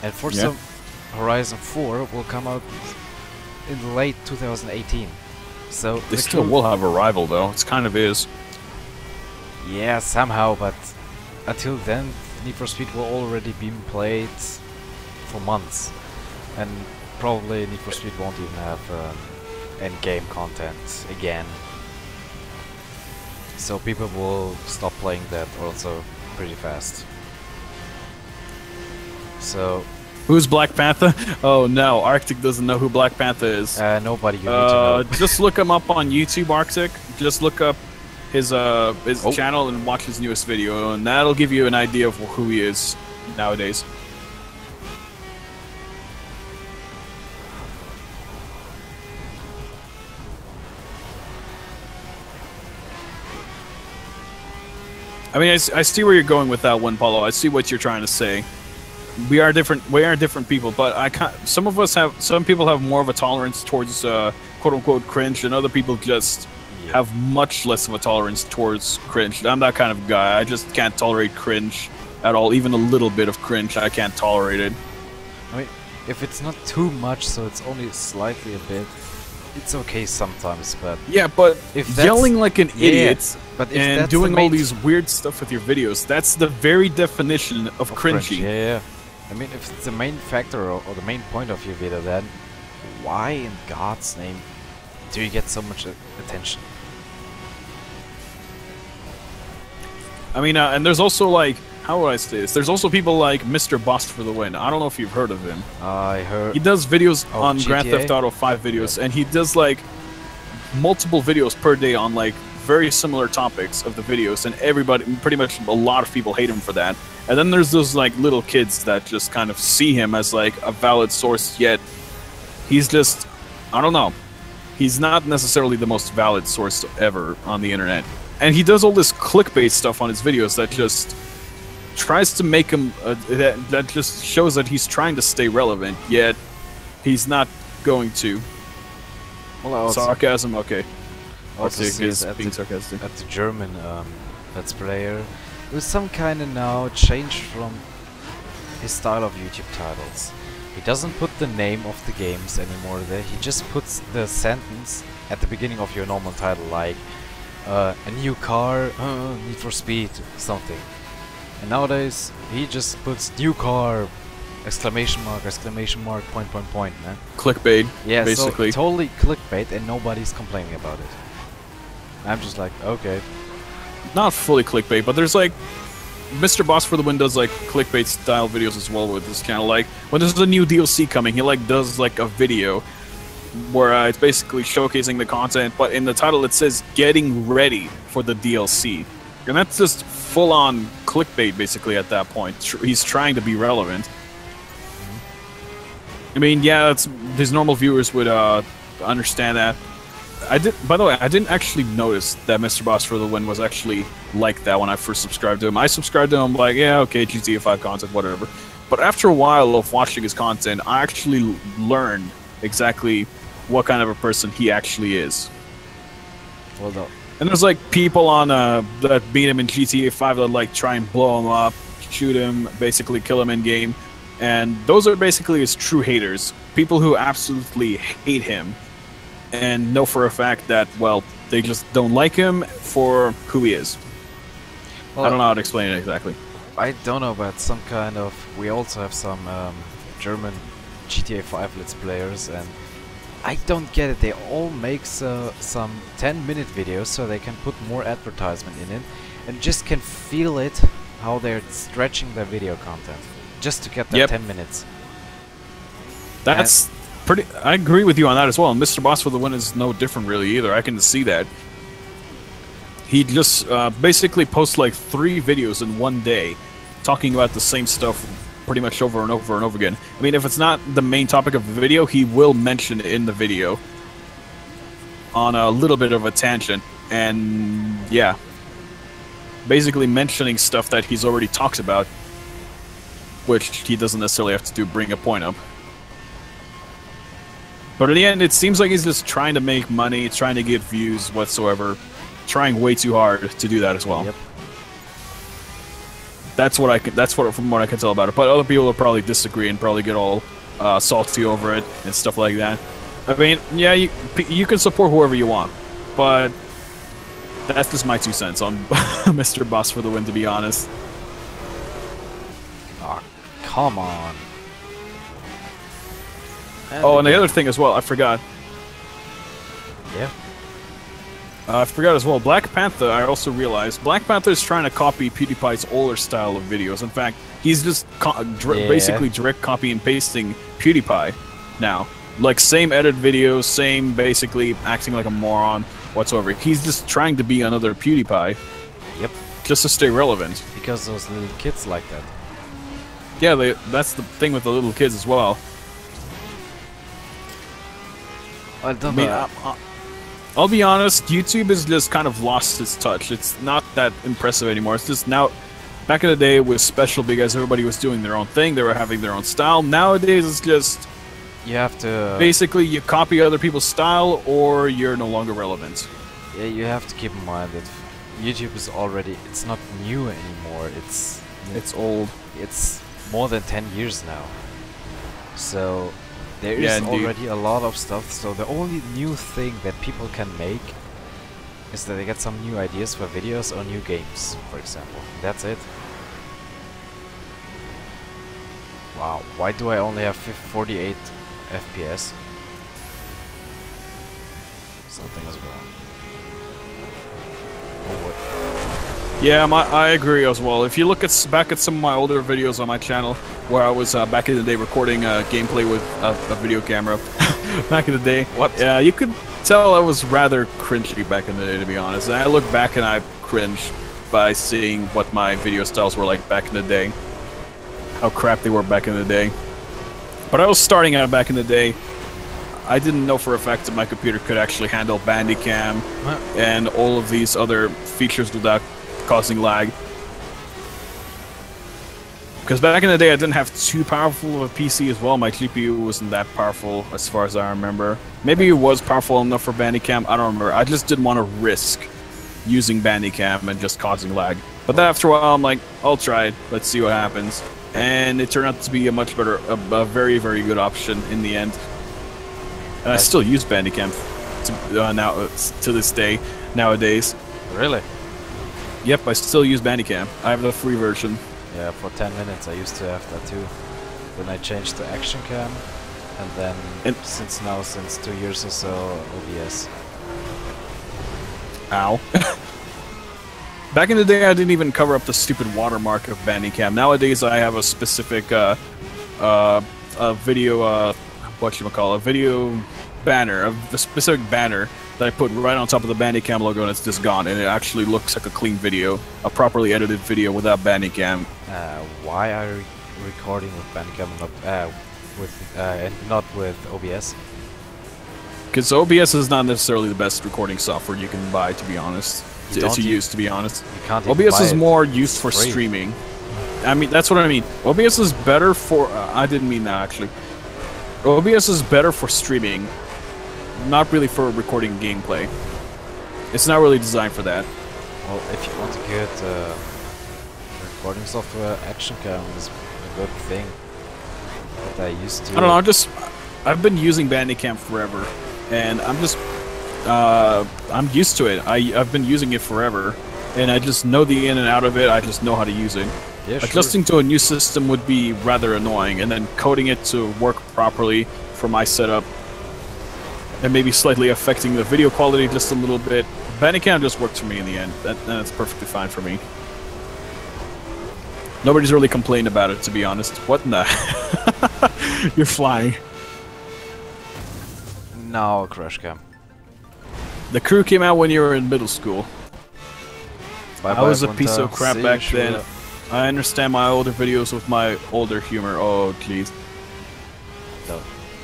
And Forza Horizon 4 will come out in late 2018. So they still will have a rival, though. It kind of is. Yeah, somehow, but until then, Need for Speed will already be played for months. And probably Need for Speed won't even have end-game content again. So people will stop playing that also pretty fast. So... Who's Black Panther? Oh no, Arctic doesn't know who Black Panther is. Nobody, you need to know. Just look him up on YouTube, Arctic. Just look up his channel and watch his newest video, and that'll give you an idea of who he is nowadays. I mean, I see where you're going with that one, Paulo. I see what you're trying to say. We are different. We are different people, but some people have more of a tolerance towards quote unquote cringe, and other people just have much less of a tolerance towards cringe. I'm that kind of guy. I just can't tolerate cringe at all. Even a little bit of cringe, I can't tolerate it. I mean, if it's not too much, so it's only slightly a bit, it's okay sometimes. But yeah, but if yelling like an idiot and doing all these weird stuff with your videos, that's the very definition of cringy. Yeah. I mean, if it's the main factor or the main point of your video, then why in God's name do you get so much attention? I mean, and there's also like, how would I say this? There's also people like Mr. Boss for the Win. I don't know if you've heard of him. I heard. He does videos on GTA? Grand Theft Auto 5 videos, and he does like multiple videos per day on like very similar topics of the videos, and everybody, pretty much a lot of people hate him for that. And then there's those like little kids that just kind of see him as like a valid source, yet he's just, I don't know, he's not necessarily the most valid source ever on the internet. And he does all this clickbait stuff on his videos that just tries to make him, that just shows that he's trying to stay relevant, yet he's not going to. Well, sarcasm, okay. Also being sarcastic. At the German Let's Player, there's some kind of now change from his style of YouTube titles. He doesn't put the name of the games anymore there, he just puts the sentence at the beginning of your normal title, like a new car, Need for Speed, something. And nowadays he just puts new car, exclamation mark, point, man. Clickbait, yeah, basically. So totally clickbait, and nobody's complaining about it. I'm just like, okay. Not fully clickbait, but there's like Mr. Boss for the Win does like clickbait style videos as well with this channel. Like when there's a new DLC coming, he like does like a video where it's basically showcasing the content, but in the title it says getting ready for the DLC. And that's just full on clickbait basically at that point. He's trying to be relevant. I mean, yeah, his normal viewers would understand that. By the way, I didn't actually notice that Mr. Boss for the Win was actually like that when I first subscribed to him. I subscribed to him like, yeah, okay, GTA 5 content, whatever. But after a while of watching his content, I actually learned exactly what kind of a person he actually is. Well done. And there's like people on that beat him in GTA 5 that like try and blow him up, shoot him, basically kill him in game. And those are basically his true haters. People who absolutely hate him and know for a fact that, well, they just don't like him for who he is. Well, I don't know how to explain it exactly. I don't know, but some kind of... We also have some German GTA 5 Let's Players, and I don't get it. They all make some 10-minute videos so they can put more advertisement in it, and just can feel it how they're stretching their video content. just to get that 10 minutes. That's pretty. I agree with you on that as well. And Mr. Boss for the Win is no different really either. I can see that. He just basically posts like 3 videos in one day, talking about the same stuff pretty much over and over and over again. I mean, if it's not the main topic of the video, he will mention it in the video on a little bit of a tangent. And yeah, basically mentioning stuff that he's already talked about, which he doesn't necessarily have to bring a point up. But in the end, it seems like he's just trying to make money, trying to get views whatsoever, trying way too hard to do that as well. Yep. That's what from what I can tell about it. But other people will probably disagree and probably get all salty over it and stuff like that. I mean, yeah, you can support whoever you want, but that's just my 2 cents on Mr. Boss for the Win, to be honest. Oh, come on. And the other thing as well, I forgot. Yeah. I forgot as well, Black Panther, I also realized, Black Panther is trying to copy PewDiePie's older style of videos. In fact, he's just basically direct copy and pasting PewDiePie now. Like, same edit videos, same basically acting like a moron whatsoever. He's just trying to be another PewDiePie. Yep. Just to stay relevant. Because those little kids like that. Yeah, that's the thing with the little kids as well. I don't know. I'll be honest, YouTube has just kind of lost its touch. It's not that impressive anymore. It's just now, back in the day it was special because everybody was doing their own thing, they were having their own style. Nowadays it's just... You have to... Basically, you copy other people's style or you're no longer relevant. Yeah, you have to keep in mind that YouTube is already... It's not new anymore, it's old. It's more than 10 years now. So... There is already a lot of stuff, so the only new thing that people can make is that they get some new ideas for videos or new games, for example. That's it. Wow, why do I only have 48 FPS? Something is wrong. Oh, what? Yeah, I agree as well. If you look back at some of my older videos on my channel, where I was back in the day recording gameplay with a video camera, back in the day, yeah, you could tell I was rather cringy back in the day, to be honest. And I look back and I cringe by seeing what my video styles were like back in the day, how crap they were back in the day. But I was starting out back in the day. I didn't know for a fact that my computer could actually handle Bandicam and all of these other features without causing lag. Because back in the day I didn't have too powerful of a PC as well. My GPU wasn't that powerful as far as I remember. Maybe it was powerful enough for Bandicam, I don't remember. I just didn't want to risk using Bandicam and just causing lag. But then after a while I'm like, I'll try it, let's see what happens. And it turned out to be a much better, a very, very good option in the end. And I still use Bandicam to this day, nowadays. Really? Yep, I still use Bandicam. I have the free version. Yeah, for 10 minutes I used to have that too. Then I changed to Action Cam, and then since 2 years or so, OBS. Ow. Back in the day I didn't even cover up the stupid watermark of Bandicam. Nowadays I have a specific a video a video banner, a specific banner that I put right on top of the Bandicam logo, and it's just gone, and it actually looks like a clean video, a properly edited video without Bandicam. Why are you recording with Bandicam and not with OBS? Because OBS is not necessarily the best recording software you can buy, to be honest. To use, to be honest. You can't OBS is more used for streaming. I mean, that's what I mean. OBS is better for... I didn't mean that, actually. OBS is better for streaming, not really for recording gameplay. It's not really designed for that. Well, if you want to get recording software, Action Cam is a good thing. But I used to... I don't know, I've been using Bandicam forever, and I'm used to it. I've been using it forever, and I just know the in and out of it. I just know how to use it. Yeah, Adjusting to a new system would be rather annoying, and then coding it to work properly for my setup, and maybe slightly affecting the video quality just a little bit. Bandicam just works for me in the end. That's perfectly fine for me. Nobody's really complained about it, to be honest. What in the... You're flying. No, crash cam. The crew came out when you were in middle school. Bye I was a piece of Bunta. crap See back you, then. Shula. I understand my older videos with my older humor. Oh, jeez. No.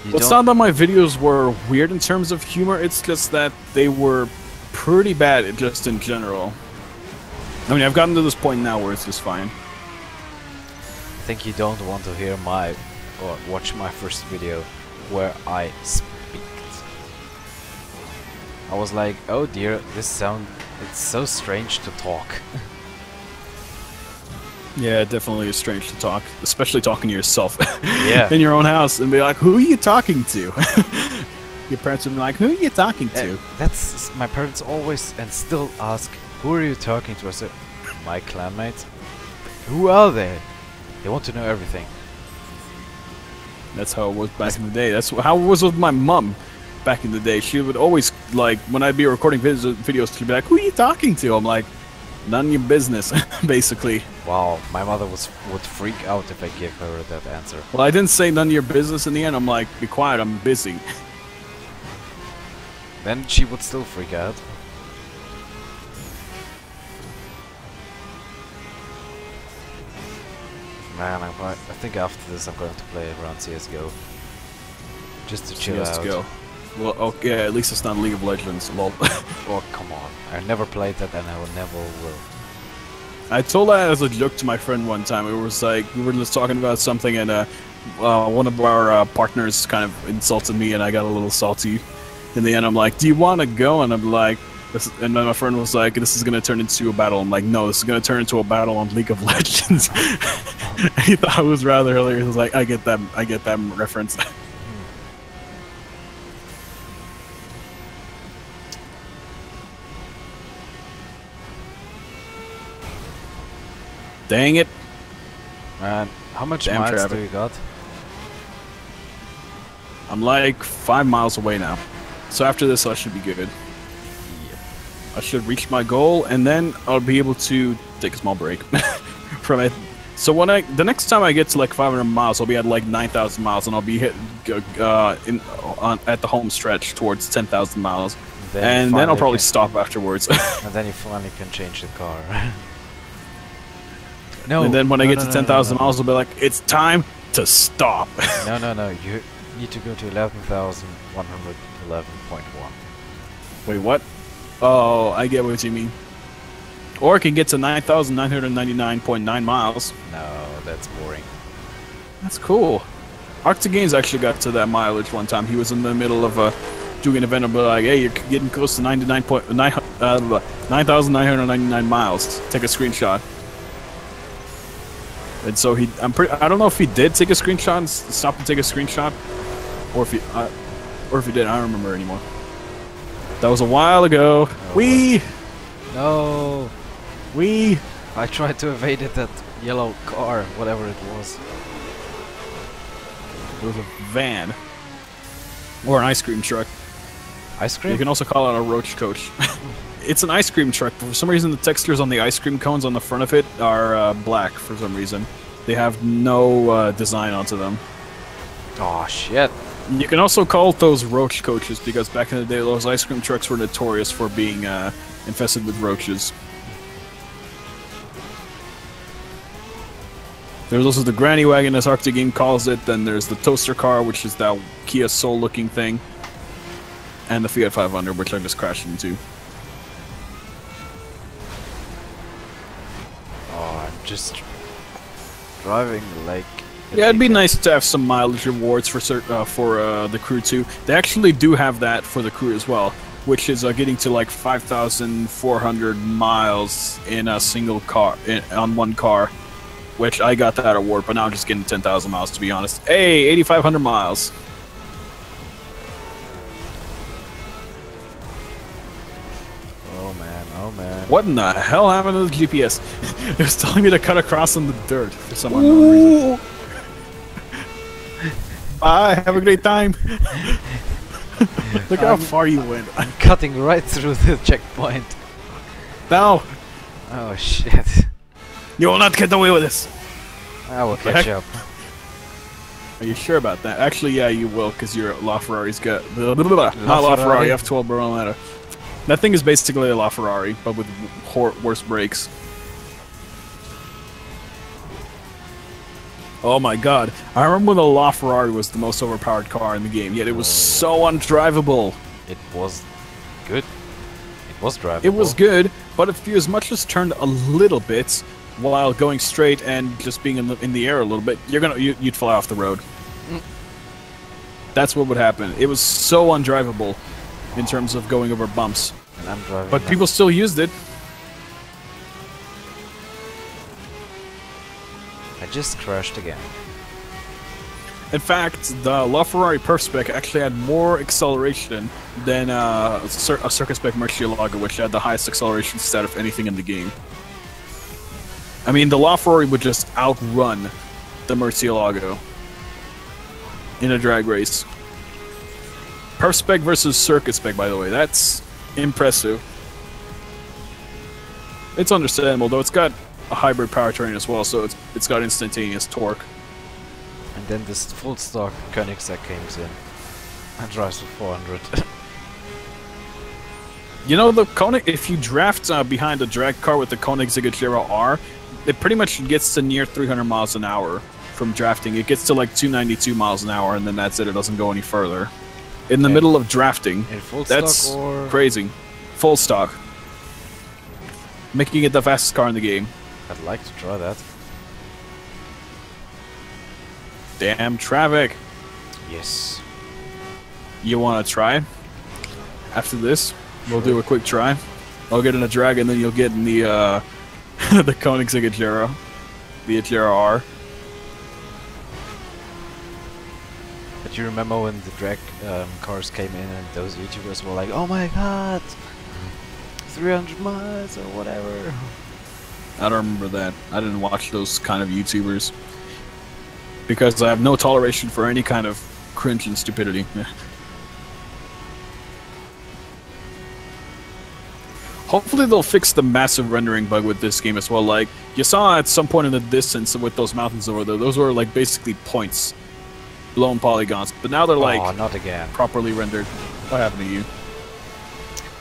You It's don't- not that my videos were weird in terms of humor, it's just that they were pretty bad just in general. I mean, I've gotten to this point now where it's just fine. I think you don't want to hear my or watch my first video where I speaked. I was like, oh dear, it's so strange to talk. Yeah, it definitely is strange to talk, especially talking to yourself Yeah. in your own house and be like, who are you talking to? Your parents would be like, who are you talking to? That's my parents always and still ask, who are you talking to? I said, my clanmates. Who are they? They want to know everything. That's how it was back in the day. That's how it was with my mom back in the day. She would always, like, when I'd be recording videos, she'd be like, who are you talking to? I'm like, none of your business, basically. Wow, my mother would freak out if I gave her that answer. Well, I didn't say none of your business in the end. I'm like, be quiet, I'm busy. Then she would still freak out. Man, I think after this I'm going to play around CSGO. Just to chill out. Go. Well, okay, at least it's not League of Legends, lol. Oh, come on. I never played that and I will never will. I told that as a joke to my friend one time. It was like, we were just talking about something and one of our partners kind of insulted me and I got a little salty. In the end, I'm like, do you want to go? And I'm like, and then my friend was like, this is going to turn into a battle. I'm like, no, this is going to turn into a battle on League of Legends. He thought it was rather hilarious. I was like, I get that reference. Dang it. Man, how much Damn miles traffic. do you got? I'm like 5 miles away now. So after this, I should be good. I should reach my goal, and then I'll be able to take a small break from it. So when the next time I get to like 500 miles, I'll be at like 9,000 miles, and I'll be hit at the home stretch towards 10,000 miles, and then I'll probably stop afterwards. And then you finally can change the car. No. And then when I get to no, 10,000 no. miles, I'll be like, it's time to stop. No. You need to go to 11,111.1. Wait, what? Oh, I get what you mean. Or I can get to 9,999.9 miles. No, that's boring. That's cool. Arctic Games actually got to that mileage one time. He was in the middle of doing an event and be like, hey, you're getting close to 9,999 miles. Take a screenshot. And so I don't know if he did take a screenshot and stop and take a screenshot, or if he did. I don't remember anymore. That was a while ago. No. We. I tried to evade that yellow car, whatever it was. It was a van. Or an ice cream truck. Ice cream? You can also call it a roach coach. It's an ice cream truck, but for some reason the textures on the ice cream cones on the front of it are black for some reason. They have no design onto them. Oh shit. You can also call those roach coaches because back in the day those ice cream trucks were notorious for being infested with roaches. There's also the granny wagon, as Arctic Game calls it. Then there's the toaster car, which is that Kia Soul-looking thing, and the Fiat 500, which I just crashed into. Oh, I'm just driving like. Yeah, it'd be nice to have some mileage rewards for the crew too. They actually do have that for the crew as well, which is getting to like 5,400 miles in a single car on one car. Which I got that award, but now I'm just getting 10,000 miles to be honest. Hey, 8,500 miles. Oh man. What in the hell happened to the GPS? It was telling me to cut across on the dirt for some unknown reason. Bye, have a great time. Look how far you went. I'm cutting right through the checkpoint. No, Oh shit. you will not get away with this. I will catch up. Are you sure about that? Actually, yeah, you will, because your LaFerrari's got... Not LaFerrari, F12 Berlinetta. That thing is basically a LaFerrari, but with worse brakes. Oh my god. I remember when the LaFerrari was the most overpowered car in the game, yet it was so undrivable. It was good. It was drivable. It was good, but if you as much as turned a little bit while going straight and just being in the air a little bit, you'd fly off the road. That's what would happen. It was so undrivable in terms of going over bumps. And I'm driving. But people still used it. I just crashed again. In fact, the LaFerrari Perf Spec actually had more acceleration than a Circuit Spec Murcielago, which had the highest acceleration stat of anything in the game. I mean, the LaFerrari would just outrun the Murcielago in a drag race. Perf Spec versus Circuit Spec, by the way, that's impressive. It's understandable, though it's got a hybrid powertrain as well, so it's got instantaneous torque. And then this full stock Koenigsegg comes in and drives for 400. You know, the if you draft behind a drag car with the Koenigsegg Agera R, it pretty much gets to near 300 miles an hour from drafting. It gets to like 292 miles an hour, and then that's it. It doesn't go any further. In the middle of drafting, that's crazy. Full stock. Making it the fastest car in the game. I'd like to try that. Damn traffic. Yes. You want to try? After this, we'll do a quick try. I'll get in a drag, and then you'll get in the the Koenigsegg Agera, the Agera R. But you remember when the drag cars came in, and those YouTubers were like, "Oh my god, 300 miles or whatever." I don't remember that. I didn't watch those kind of YouTubers because I have no toleration for any kind of cringe and stupidity. Hopefully they'll fix the massive rendering bug with this game as well. Like, you saw at some point in the distance with those mountains over there, those were like basically points, blown polygons. But now they're like not again. Properly rendered. What happened to you?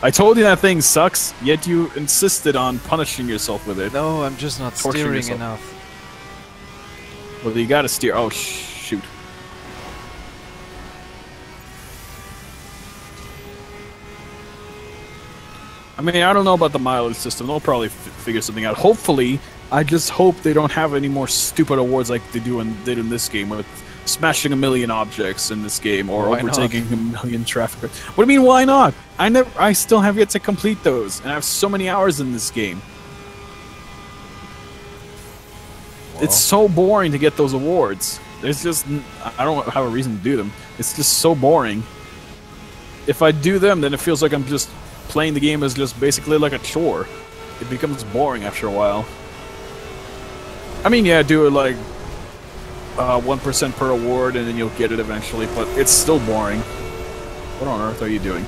I told you that thing sucks, yet you insisted on punishing yourself with it. No, I'm just not steering enough. Well, you gotta steer. Oh, shoot. I mean, I don't know about the mileage system. They'll probably figure something out. Hopefully, I just hope they don't have any more stupid awards like they did in this game with smashing 1 million objects in this game or overtaking 1 million traffic. What do you mean, why not? I still have yet to complete those, and I have so many hours in this game. Well, it's so boring to get those awards. There's just... I don't have a reason to do them. It's just so boring. If I do them, then it feels like I'm just playing the game as just basically like a chore. It becomes boring after a while. I mean, yeah, do it like 1% per award and then you'll get it eventually, but it's still boring. What on earth are you doing?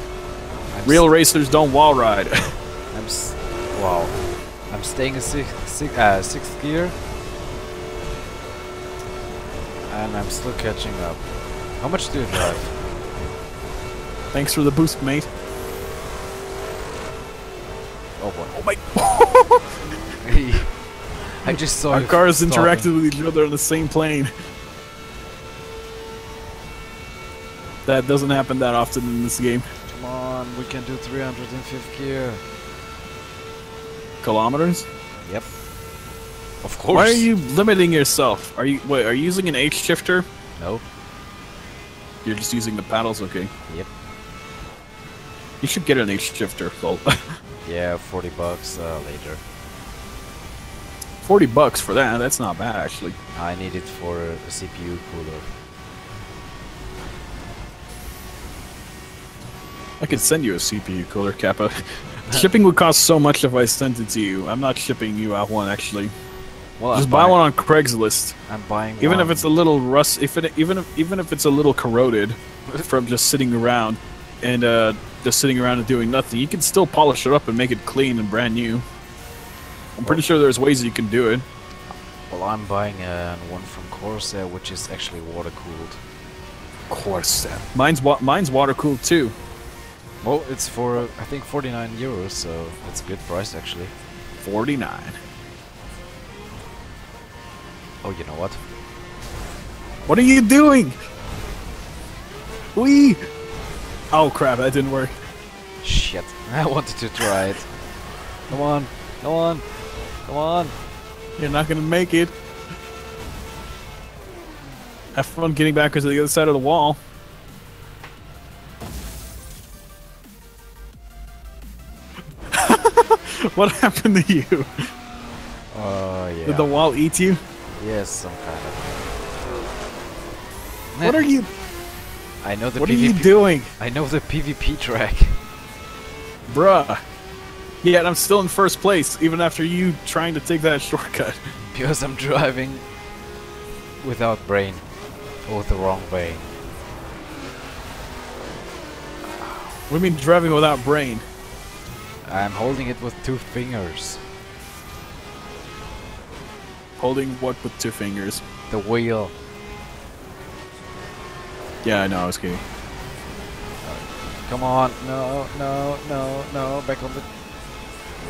Real racers don't wall ride. Wow. I'm staying in sixth gear. And I'm still catching up. How much do you drive? Thanks for the boost, mate. Oh boy. Oh my... I just saw our cars interacted with each other on the same plane. That doesn't happen that often in this game. Come on, we can do 300 in 5th gear. Kilometers? Yep. Of course. Why are you limiting yourself? Are you using an H shifter? No. You're just using the paddles? Okay. Yep. You should get an H shifter, Phil. Yeah, $40 later. $40 for that? That's not bad, actually. I need it for a CPU cooler. I could send you a CPU cooler, Kappa. Shipping would cost so much if I sent it to you. I'm not shipping you out one, actually. Well, just buy one on Craigslist. I'm buying even one. If it's a little even if it's a little corroded from just sitting around and doing nothing, you can still polish it up and make it clean and brand new. I'm pretty sure there's ways you can do it. Well, I'm buying one from Corsair, which is actually water cooled. Corsair. Mine's water cooled too. Well, it's for I think 49 euros, so it's a good price actually. 49. Oh, you know what? What are you doing? Wee! Oh crap, that didn't work. Shit. I wanted to try it. Come on. Come on. Come on. You're not gonna make it. Have fun getting back to the other side of the wall. What happened to you? Oh, yeah. Did the wall eat you? Yes, some kind of. What are you? I know the What PvP. are you doing? I know the PvP track. Bruh. Yeah, and I'm still in first place, even after you trying to take that shortcut. Because I'm driving without brain. Or the wrong way. What do you mean driving without brain? I'm holding it with 2 fingers. Holding what with 2 fingers? The wheel. Yeah, I know, I was kidding. Come on. No, no, no, no. Back on the...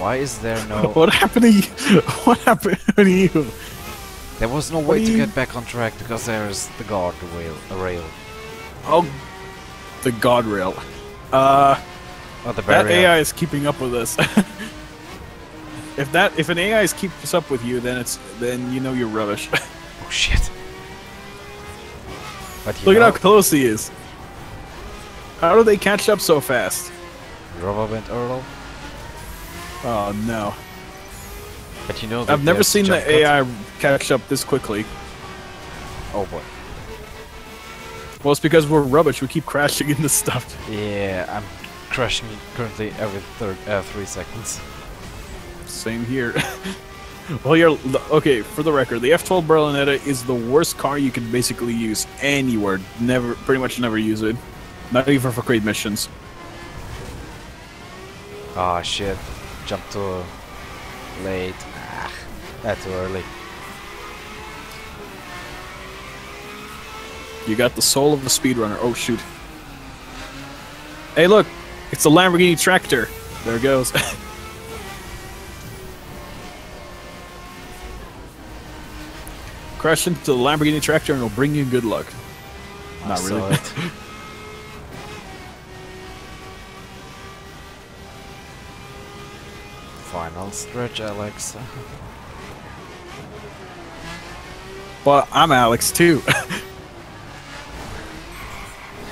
Why is there no... What happened to you? What happened to you? There was no way to get back on track because there's the guard rail. Oh, the guardrail. Oh, the That barrier. AI is keeping up with us. If an AI keeps up with you, then you know you're rubbish. Oh shit. But you Look at know, how close he is. How do they catch up so fast? Rubber band Earl. Oh no. But you know that I've never there's seen the jump cut. AI catch up this quickly. Oh boy. Well, it's because we're rubbish. We keep crashing into stuff. Yeah, I'm crashing currently every 3 seconds. Same here. Well, okay. For the record, the F12 Berlinetta is the worst car you can basically use anywhere. Pretty much never use it. Not even for great missions. Ah shit. Jumped too late. Ah, that's too early. You got the soul of the speedrunner. Oh shoot. Hey look! It's a Lamborghini tractor. There it goes. Crash into the Lamborghini tractor and it'll bring you good luck. Not I really. saw it. Final stretch, Alex. But I'm Alex too.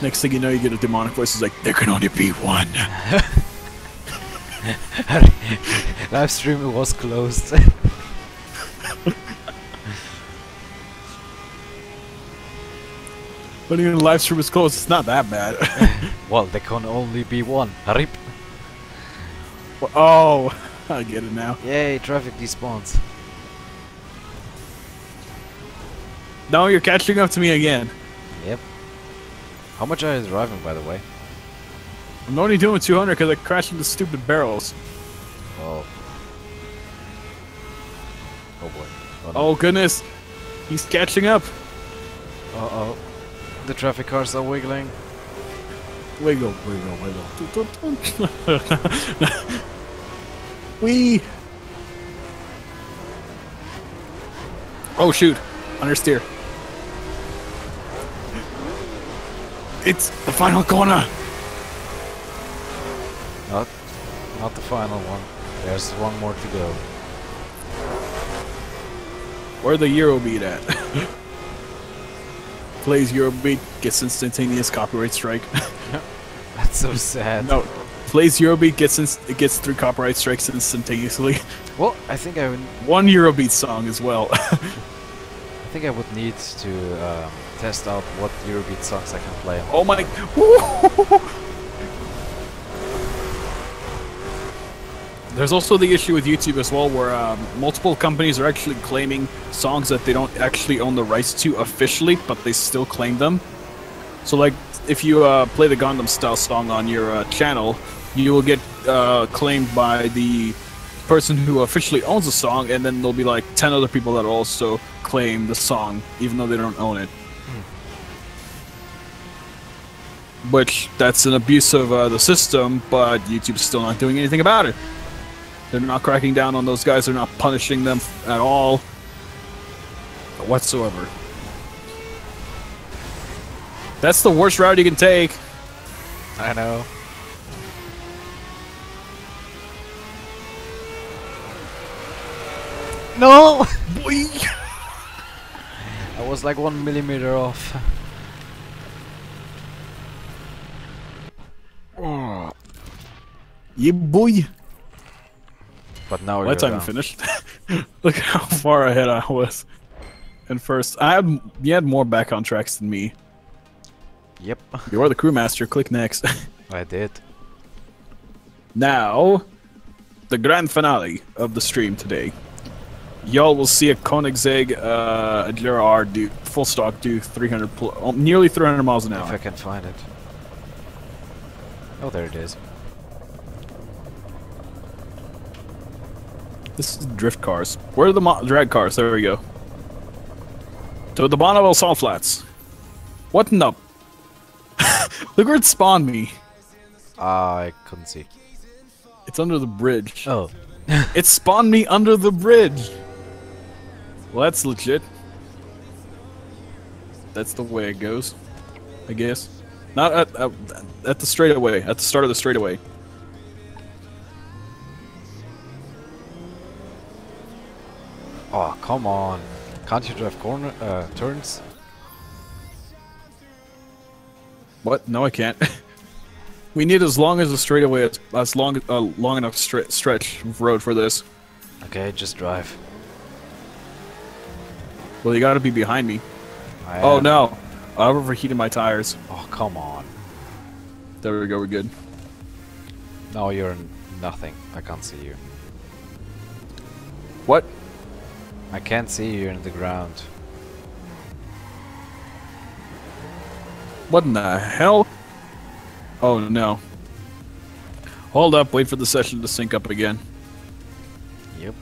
Next thing you know, you get a demonic voice. It's like, there can only be one. Live stream was closed. But even the live stream is closed. It's not that bad. Well, there can only be one. Rip. Oh, I get it now. Yay, traffic despawns. No, you're catching up to me again. Yep. How much are you driving, by the way? I'm only doing 200 because I crashed into stupid barrels. Oh. Oh boy. Oh, no. Oh goodness, he's catching up. Uh-oh. The traffic cars are wiggling. Wiggle, wiggle, wiggle. Wee. Oh shoot, understeer. It's the final corner. Not the final one. There's one more to go. Where the Eurobeat at? Plays Eurobeat, gets instantaneous copyright strike. That's so sad. No, plays Eurobeat, gets 3 copyright strikes instantaneously. Well, I think I would. 1 Eurobeat song as well. I think I would need to test out what Eurobeat songs I can play. Oh my! There's also the issue with YouTube as well, where multiple companies are actually claiming songs that they don't actually own the rights to officially, but they still claim them. So, like, if you play the Gundam Style song on your channel, you will get claimed by the person who officially owns the song, and then there'll be like 10 other people that also claim the song, even though they don't own it. Which, that's an abuse of the system, but YouTube's still not doing anything about it. They're not cracking down on those guys, they're not punishing them at all. Whatsoever. That's the worst route you can take. I know. No! Boy! I was like 1 millimeter off. Oh. Yeah, boy! But now That time finished. Look how far ahead I was. And first, you had more back on tracks than me. Yep. You are the crewmaster. Click next. I did. Now, the grand finale of the stream today. Y'all will see a Koenigsegg GR do full stock do 300 nearly 300 miles an hour. If I can find it. Oh, there it is. This is drift cars. Where are the drag cars? There we go. To the Bonneville Salt Flats. What in the... Look where it spawned me. I couldn't see. It's under the bridge. Oh. It spawned me under the bridge. Well, that's legit. That's the way it goes, I guess. Not at the straightaway. At the start of the straightaway. Oh, come on. Can't you drive turns? What? No, I can't. We need as long as a straightaway, as long enough stretch of road for this. Okay, just drive. Well, you gotta be behind me. Oh no! I've overheated my tires. Oh, come on. There we go, we're good. No, you're nothing. I can't see you. What? I can't see you in the ground. What in the hell? Oh no. Hold up, wait for the session to sync up again. Yep.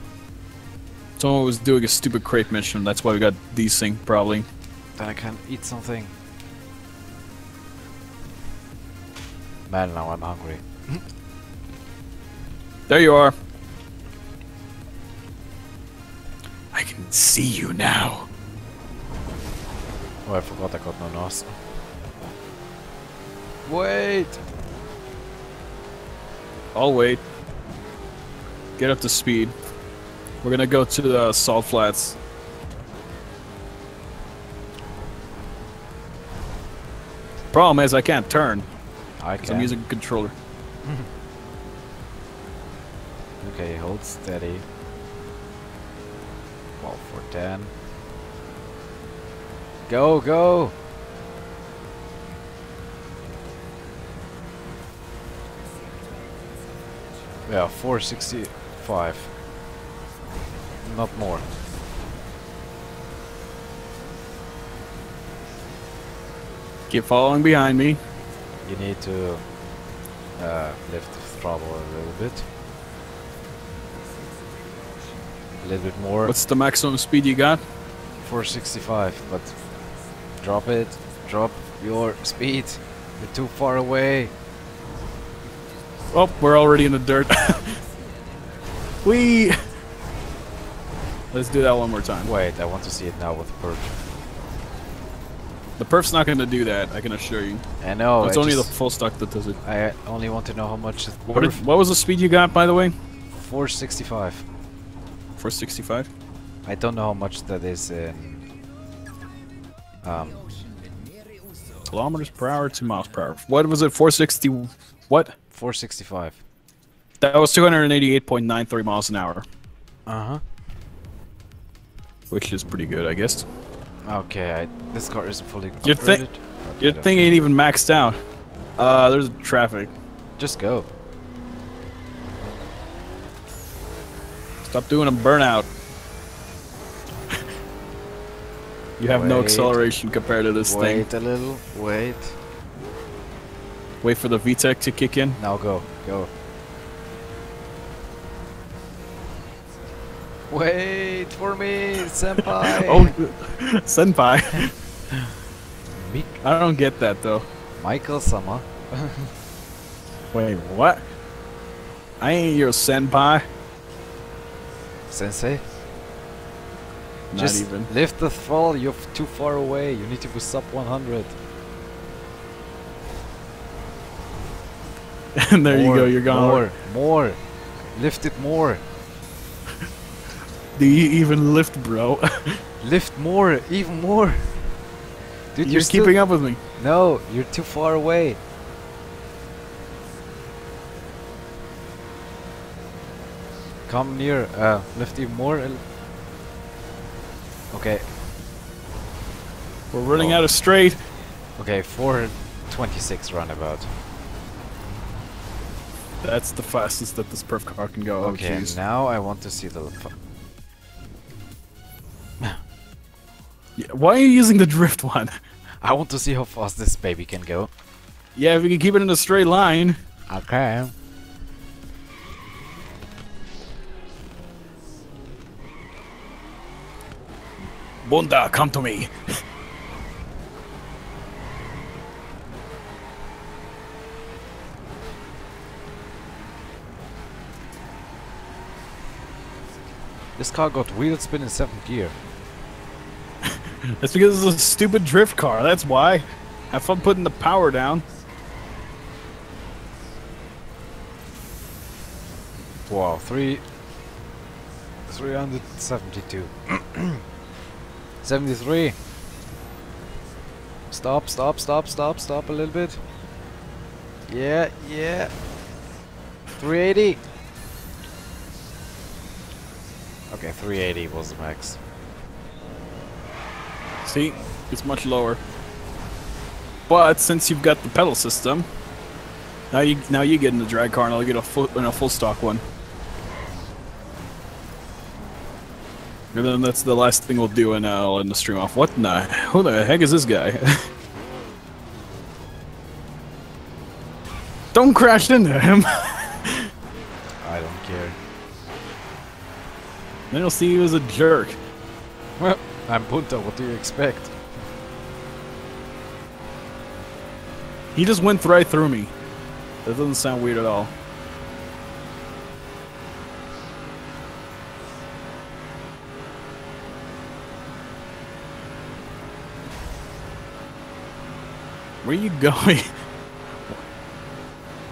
Someone was doing a stupid crate mission, that's why we got desynced, probably. Then I can eat something. Man, now I'm hungry. There you are. I can see you now. Oh, I forgot I got no nose. Wait! I'll wait. Get up to speed. We're gonna go to the Salt Flats. Problem is, I can't turn. I can. I'm using a controller. Okay, hold steady. Well, for 10. Go, go! Yeah, 465. Not more. Keep following behind me. You need to lift the throttle a little bit. A little bit more. What's the maximum speed you got? 465, but drop it. Drop your speed. You're too far away. Oh, we're already in the dirt. Whee! Let's do that one more time. Wait, I want to see it now with the perf. The perf's not going to do that, I can assure you. I know. It's only the full stock that does it. I only want to know how much the What was the speed you got, by the way? 465. 465? I don't know how much that is in Kilometers per hour to miles per hour. What was it? 460? What? 465. That was 288.93 miles an hour. Uh-huh. Which is pretty good, I guess. Okay, this car isn't fully Your upgraded. Your thing ain't even maxed out. There's traffic. Just go. Stop doing a burnout. You have no Wait. acceleration compared to this thing. Wait a little. Wait. Wait for the VTEC to kick in. Now go. Go. Wait for me, senpai. Oh, senpai. Mik I don't get that though. Michael-sama. Wait, what? I ain't your senpai. Sensei. Not Just even. lift the throttle, you're too far away. You need to be sub 100. And there you go, you're gone. More. Lift it more. Do you even lift, bro? Lift more, even more. Dude, You're keeping up with me. No, you're too far away. Come near. Lift even more. Okay. We're running out of straight. Okay, 426 roundabout. That's the fastest that this perf car can go. Okay, Oh, jeez. now I want to see the. Yeah, why are you using the drift one? I want to see how fast this baby can go. Yeah, if we can keep it in a straight line. Okay. Bunda, come to me. This car got wheel spin in 7th gear. That's because it's a stupid drift car. That's why. Have fun putting the power down. Wow, 372. 73. Stop a little bit. Yeah. 380. Okay, 380 was the max. See, it's much lower. But since you've got the pedal system, now you get in the drag car and I'll get a full stock one. And then that's the last thing we'll do, and I'll end the stream off. What in the? Who the heck is this guy? Don't crash into him. I don't care. Then you'll see he was a jerk. Well, I'm Punta, what do you expect? He just went right through me. That doesn't sound weird at all. Where are you going? I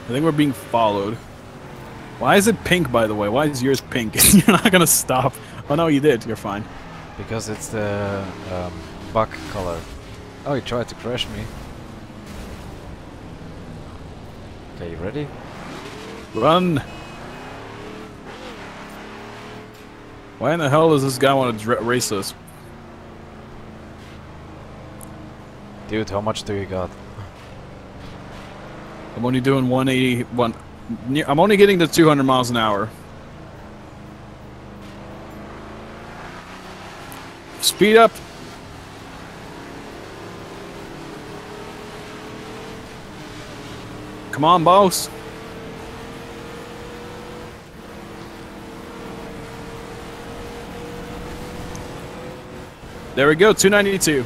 think we're being followed. Why is it pink, by the way? Why is yours pink? You're not gonna stop. Oh no, you did. You're fine. Because it's the buck color. Oh, he tried to crash me. Okay, you ready? Run! Why in the hell does this guy want to race us? Dude, how much do you got? I'm only doing 181. I'm only getting to 200 miles an hour. Speed up! Come on, boss! There we go, 292.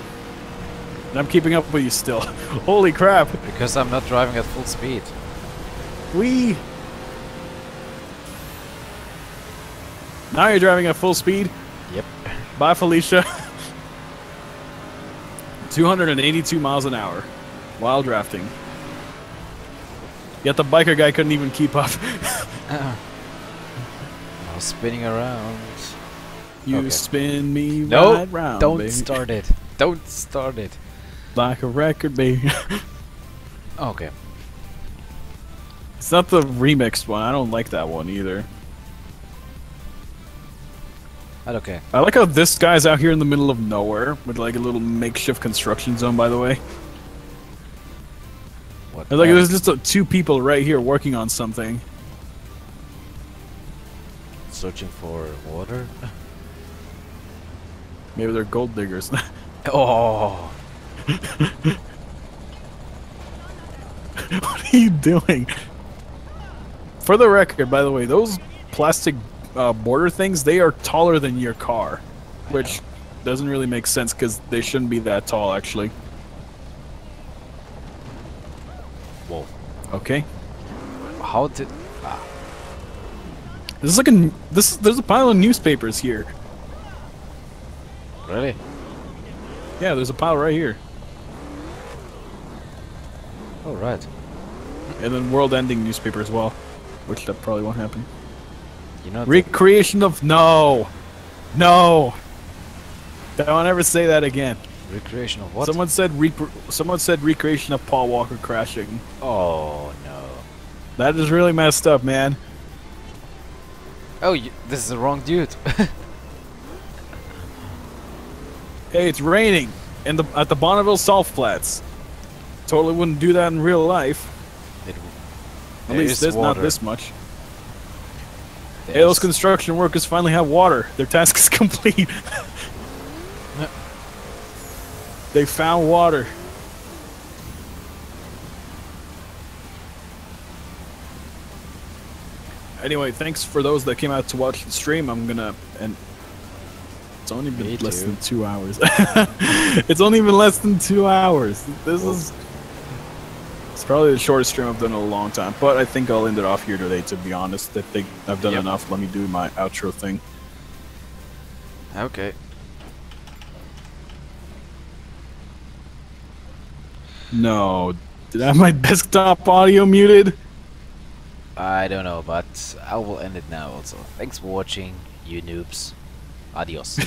And I'm keeping up with you still. Holy crap! Because I'm not driving at full speed. Whee! Now you're driving at full speed. Yep. Bye, Felicia. 282 miles an hour while drafting. Yet the biker guy couldn't even keep up. I was spinning around. You Okay. spin me No, right round, don't baby. start it. Don't start it. Like a record, baby. Okay. It's not the remixed one. I don't like that one either. Okay. I like how this guy's out here in the middle of nowhere with like a little makeshift construction zone, by the way. What? And, like there's just two people right here working on something. Searching for water? Maybe they're gold diggers. Oh! What are you doing? For the record, by the way, those plastic border things, they are taller than your car, which doesn't really make sense because they shouldn't be that tall, actually. Whoa. Okay. How did... This is like a... There's a pile of newspapers here. Really? Yeah, there's a pile right here. Oh, right. And then world-ending newspaper as well, which that probably won't happen. You know... Recreation of... No! No! Don't ever say that again. Recreation of what? Someone said recreation of Paul Walker crashing. Oh, no. That is really messed up, man. Oh, this is the wrong dude. Hey, it's raining at the Bonneville Salt Flats. Totally wouldn't do that in real life. At least there's not this much. Hey, those construction workers finally have water. Their task is complete. They found water. Anyway, thanks for those that came out to watch the stream. I'm gonna and it's only been less than 2 hours. It's only been less than 2 hours. It's probably the shortest stream I've done in a long time. But I think I'll end it off here today. To be honest, I think I've done enough. Let me do my outro thing. Okay. No, did I have my desktop audio muted? I don't know, but I will end it now also. Thanks for watching, you noobs. Adios.